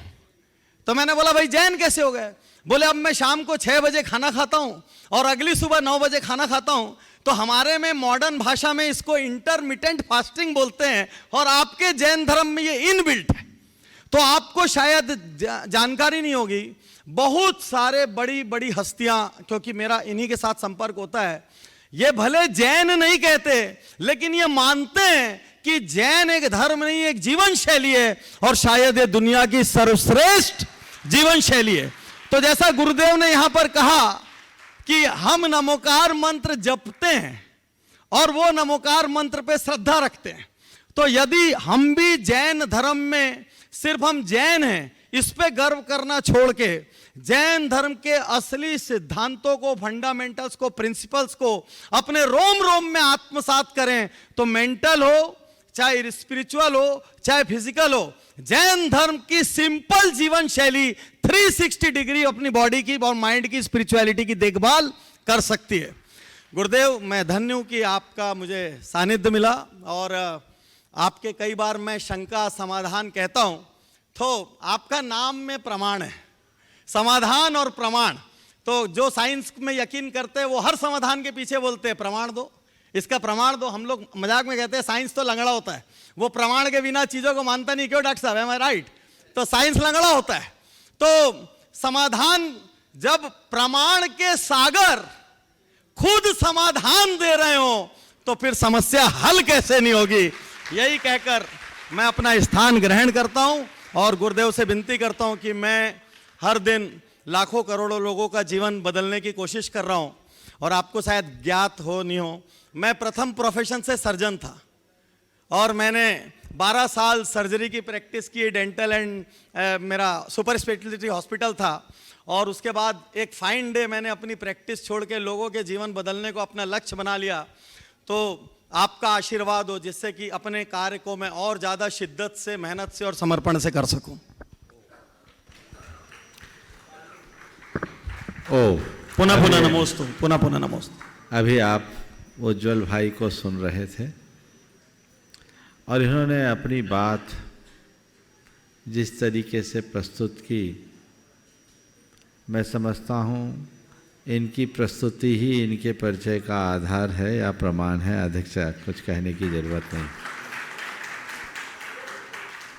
तो मैंने बोला, भाई जैन कैसे हो गए? बोले, अब मैं शाम को 6 बजे खाना खाता हूं और अगली सुबह 9 बजे खाना खाता हूं। तो हमारे में मॉडर्न भाषा में इसको इंटरमिटेंट फास्टिंग बोलते हैं, और आपके जैन धर्म में ये इनबिल्ट है। तो आपको शायद जानकारी नहीं होगी, बहुत सारे बड़ी बड़ी हस्तियां, क्योंकि मेरा इन्हीं के साथ संपर्क होता है, ये भले जैन नहीं कहते, लेकिन ये मानते हैं कि जैन एक धर्म नहीं, एक जीवन शैली है, और शायद ये दुनिया की सर्वश्रेष्ठ जीवन शैली है। तो जैसा गुरुदेव ने यहां पर कहा कि हम नमोकार मंत्र जपते हैं और वो नमोकार मंत्र पे श्रद्धा रखते हैं, तो यदि हम भी जैन धर्म में सिर्फ हम जैन हैं, इस पे गर्व करना छोड़ के जैन धर्म के असली सिद्धांतों को, फंडामेंटल्स को, प्रिंसिपल्स को अपने रोम रोम में आत्मसात करें, तो मेंटल हो, चाहे स्पिरिचुअल हो, चाहे फिजिकल हो, जैन धर्म की सिंपल जीवन शैली 360 डिग्री अपनी बॉडी की और माइंड की, स्पिरिचुअलिटी की देखभाल कर सकती है। गुरुदेव, मैं धन्य हूं कि आपका मुझे सानिध्य मिला, और आपके कई बार मैं शंका समाधान कहता हूं, तो आपका नाम में प्रमाण है, समाधान और प्रमाण। तो जो साइंस में यकीन करते हैं वो हर समाधान के पीछे बोलते हैं प्रमाण दो, इसका प्रमाण दो। हम लोग मजाक में कहते हैं साइंस तो लंगड़ा होता है, वो प्रमाण के बिना चीजों को मानता नहीं। क्यों डॉक्टर साहब, एम आई राइट? तो साइंस लंगड़ा होता है। तो समाधान, जब प्रमाण के सागर खुद समाधान दे रहे हो, तो फिर समस्या हल कैसे नहीं होगी। यही कहकर मैं अपना स्थान ग्रहण करता हूं, और गुरुदेव से विनती करता हूं कि मैं हर दिन लाखों करोड़ों लोगों का जीवन बदलने की कोशिश कर रहा हूं। और आपको शायद ज्ञात हो नहीं हो, मैं प्रथम प्रोफेशन से सर्जन था और मैंने 12 साल सर्जरी की प्रैक्टिस की, डेंटल एंड मेरा सुपर स्पेशलिटी हॉस्पिटल था। और उसके बाद एक फाइन डे मैंने अपनी प्रैक्टिस छोड़ के लोगों के जीवन बदलने को अपना लक्ष्य बना लिया। तो आपका आशीर्वाद हो जिससे कि अपने कार्य को मैं और ज़्यादा शिद्दत से, मेहनत से और समर्पण से कर सकूं। ओ पुनः पुनः नमोस्तु, पुनः पुनः नमोस्तु। अभी आप उज्जवल भाई को सुन रहे थे और इन्होंने अपनी बात जिस तरीके से प्रस्तुत की, मैं समझता हूँ इनकी प्रस्तुति ही इनके परिचय का आधार है या प्रमाण है, अधिक से कुछ कहने की ज़रूरत नहीं।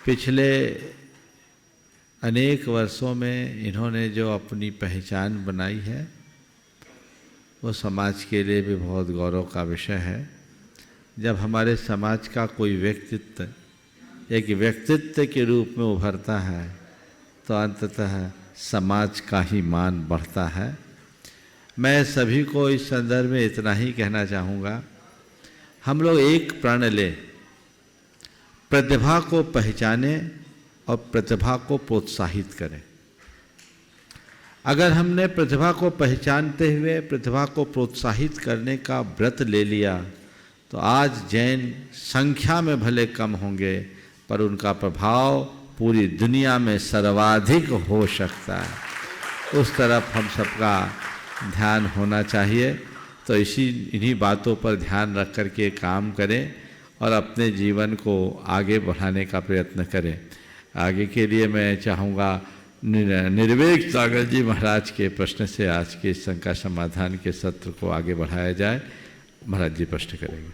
पिछले अनेक वर्षों में इन्होंने जो अपनी पहचान बनाई है वो समाज के लिए भी बहुत गौरव का विषय है। जब हमारे समाज का कोई व्यक्तित्व एक व्यक्तित्व के रूप में उभरता है तो अंततः समाज का ही मान बढ़ता है। मैं सभी को इस संदर्भ में इतना ही कहना चाहूँगा, हम लोग एक प्रण लें, प्रतिभा को पहचाने और प्रतिभा को प्रोत्साहित करें। अगर हमने प्रतिभा को पहचानते हुए प्रतिभा को प्रोत्साहित करने का व्रत ले लिया तो आज जैन संख्या में भले कम होंगे पर उनका प्रभाव पूरी दुनिया में सर्वाधिक हो सकता है। उस तरफ हम सबका ध्यान होना चाहिए। तो इन्हीं बातों पर ध्यान रख कर के काम करें और अपने जीवन को आगे बढ़ाने का प्रयत्न करें। आगे के लिए मैं चाहूँगा निर्वेक सागर जी महाराज के प्रश्न से आज के इस शंका समाधान के सत्र को आगे बढ़ाया जाए। महाराज जी प्रश्न करेंगे,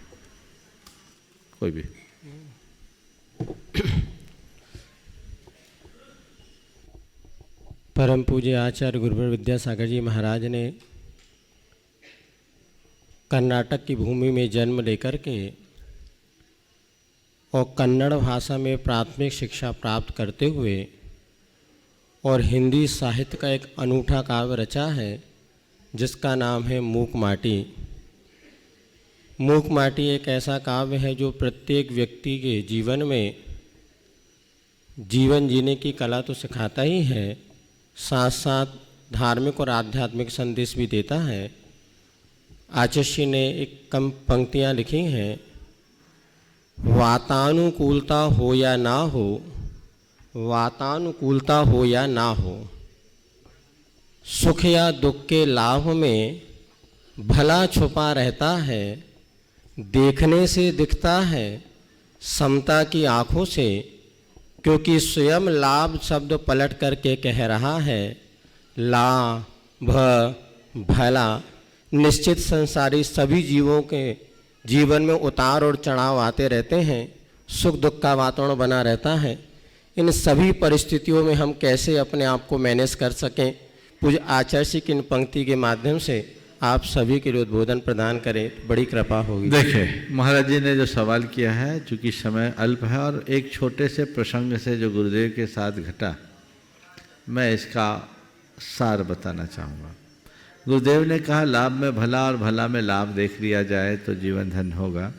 कोई भी। परम पूज्य आचार्य गुरुवर विद्यासागर जी महाराज ने कर्नाटक की भूमि में जन्म लेकर के और कन्नड़ भाषा में प्राथमिक शिक्षा प्राप्त करते हुए और हिंदी साहित्य का एक अनूठा काव्य रचा है जिसका नाम है मूक माटी। मूक माटी एक ऐसा काव्य है जो प्रत्येक व्यक्ति के जीवन में जीवन जीने की कला तो सिखाता ही है, साथ साथ धार्मिक और आध्यात्मिक संदेश भी देता है। आचार्य ने एक कम पंक्तियाँ लिखी हैं, वातानुकूलता हो या ना हो, वातानुकूलता हो या ना हो, सुख या दुख के लाभ में भला छुपा रहता है, देखने से दिखता है समता की आँखों से, क्योंकि स्वयं लाभ शब्द पलट करके कह रहा है लाभ भला। निश्चित संसारी सभी जीवों के जीवन में उतार और चढ़ाव आते रहते हैं, सुख दुख का वातावरण बना रहता है। इन सभी परिस्थितियों में हम कैसे अपने आप को मैनेज कर सकें, पूज्य आचार्य जी की इन पंक्ति के माध्यम से आप सभी के लिए उद्बोधन प्रदान करें, बड़ी कृपा होगी। देखिए महाराज जी ने जो सवाल किया है, चूँकि समय अल्प है और एक छोटे से प्रसंग से जो गुरुदेव के साथ घटा, मैं इसका सार बताना चाहूँगा। गुरुदेव ने कहा लाभ में भला और भला में लाभ देख लिया जाए तो जीवन धन होगा।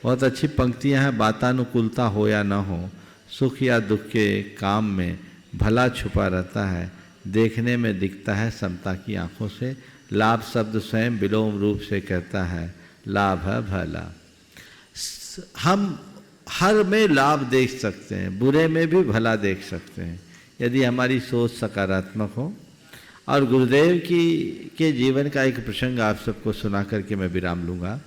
बहुत अच्छी पंक्तियाँ हैं, वातानुकूलता हो या न हो, सुख या दुख के काम में भला छुपा रहता है, देखने में दिखता है समता की आँखों से, लाभ शब्द स्वयं विलोम रूप से कहता है लाभ है भला। हम हर में लाभ देख सकते हैं, बुरे में भी भला देख सकते हैं यदि हमारी सोच सकारात्मक हो। और गुरुदेव के जीवन का एक प्रसंग आप सबको सुना करके मैं विराम लूँगा।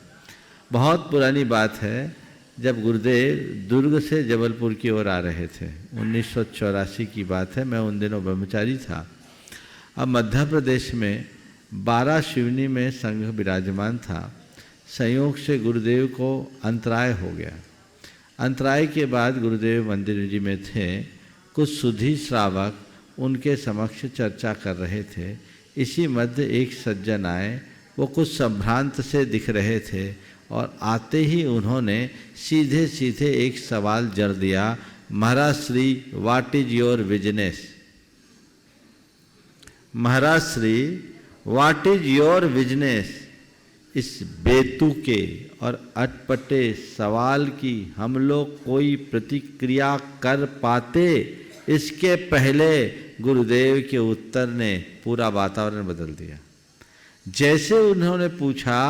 बहुत पुरानी बात है, जब गुरुदेव दुर्ग से जबलपुर की ओर आ रहे थे, 1984 की बात है, मैं उन दिनों ब्रह्मचारी था। अब मध्य प्रदेश में 12 शिवनी में संघ विराजमान था। संयोग से गुरुदेव को अंतराय हो गया। अंतराय के बाद गुरुदेव मंदिर जी में थे, कुछ सुधी श्रावक उनके समक्ष चर्चा कर रहे थे। इसी मध्य एक सज्जन आए, वो कुछ संभ्रांत से दिख रहे थे और आते ही उन्होंने सीधे सीधे एक सवाल जड़ दिया, महाराज Shri what is your business? महाराज Shri what is your business? इस बेतुके और अटपटे सवाल की हम लोग कोई प्रतिक्रिया कर पाते, इसके पहले गुरुदेव के उत्तर ने पूरा वातावरण बदल दिया। जैसे उन्होंने पूछा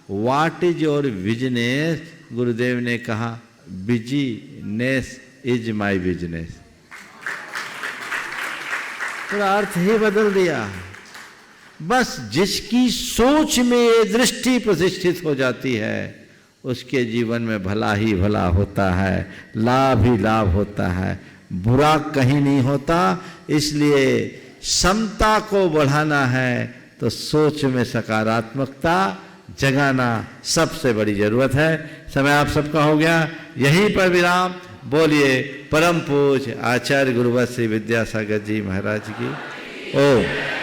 व्हाट इज योर बिजनेस, गुरुदेव ने कहा बिजीनेस इज माय बिजनेस। पूरा अर्थ ही बदल दिया। बस जिसकी सोच में ये दृष्टि प्रतिष्ठित हो जाती है, उसके जीवन में भला ही भला होता है, लाभ ही लाभ होता है, बुरा कहीं नहीं होता। इसलिए समता को बढ़ाना है तो सोच में सकारात्मकता जगाना सबसे बड़ी जरूरत है। समय आप सबका हो गया, यहीं पर विराम। बोलिए परम पूज्य आचार्य गुरुवर श्री विद्यासागर जी महाराज की ओम।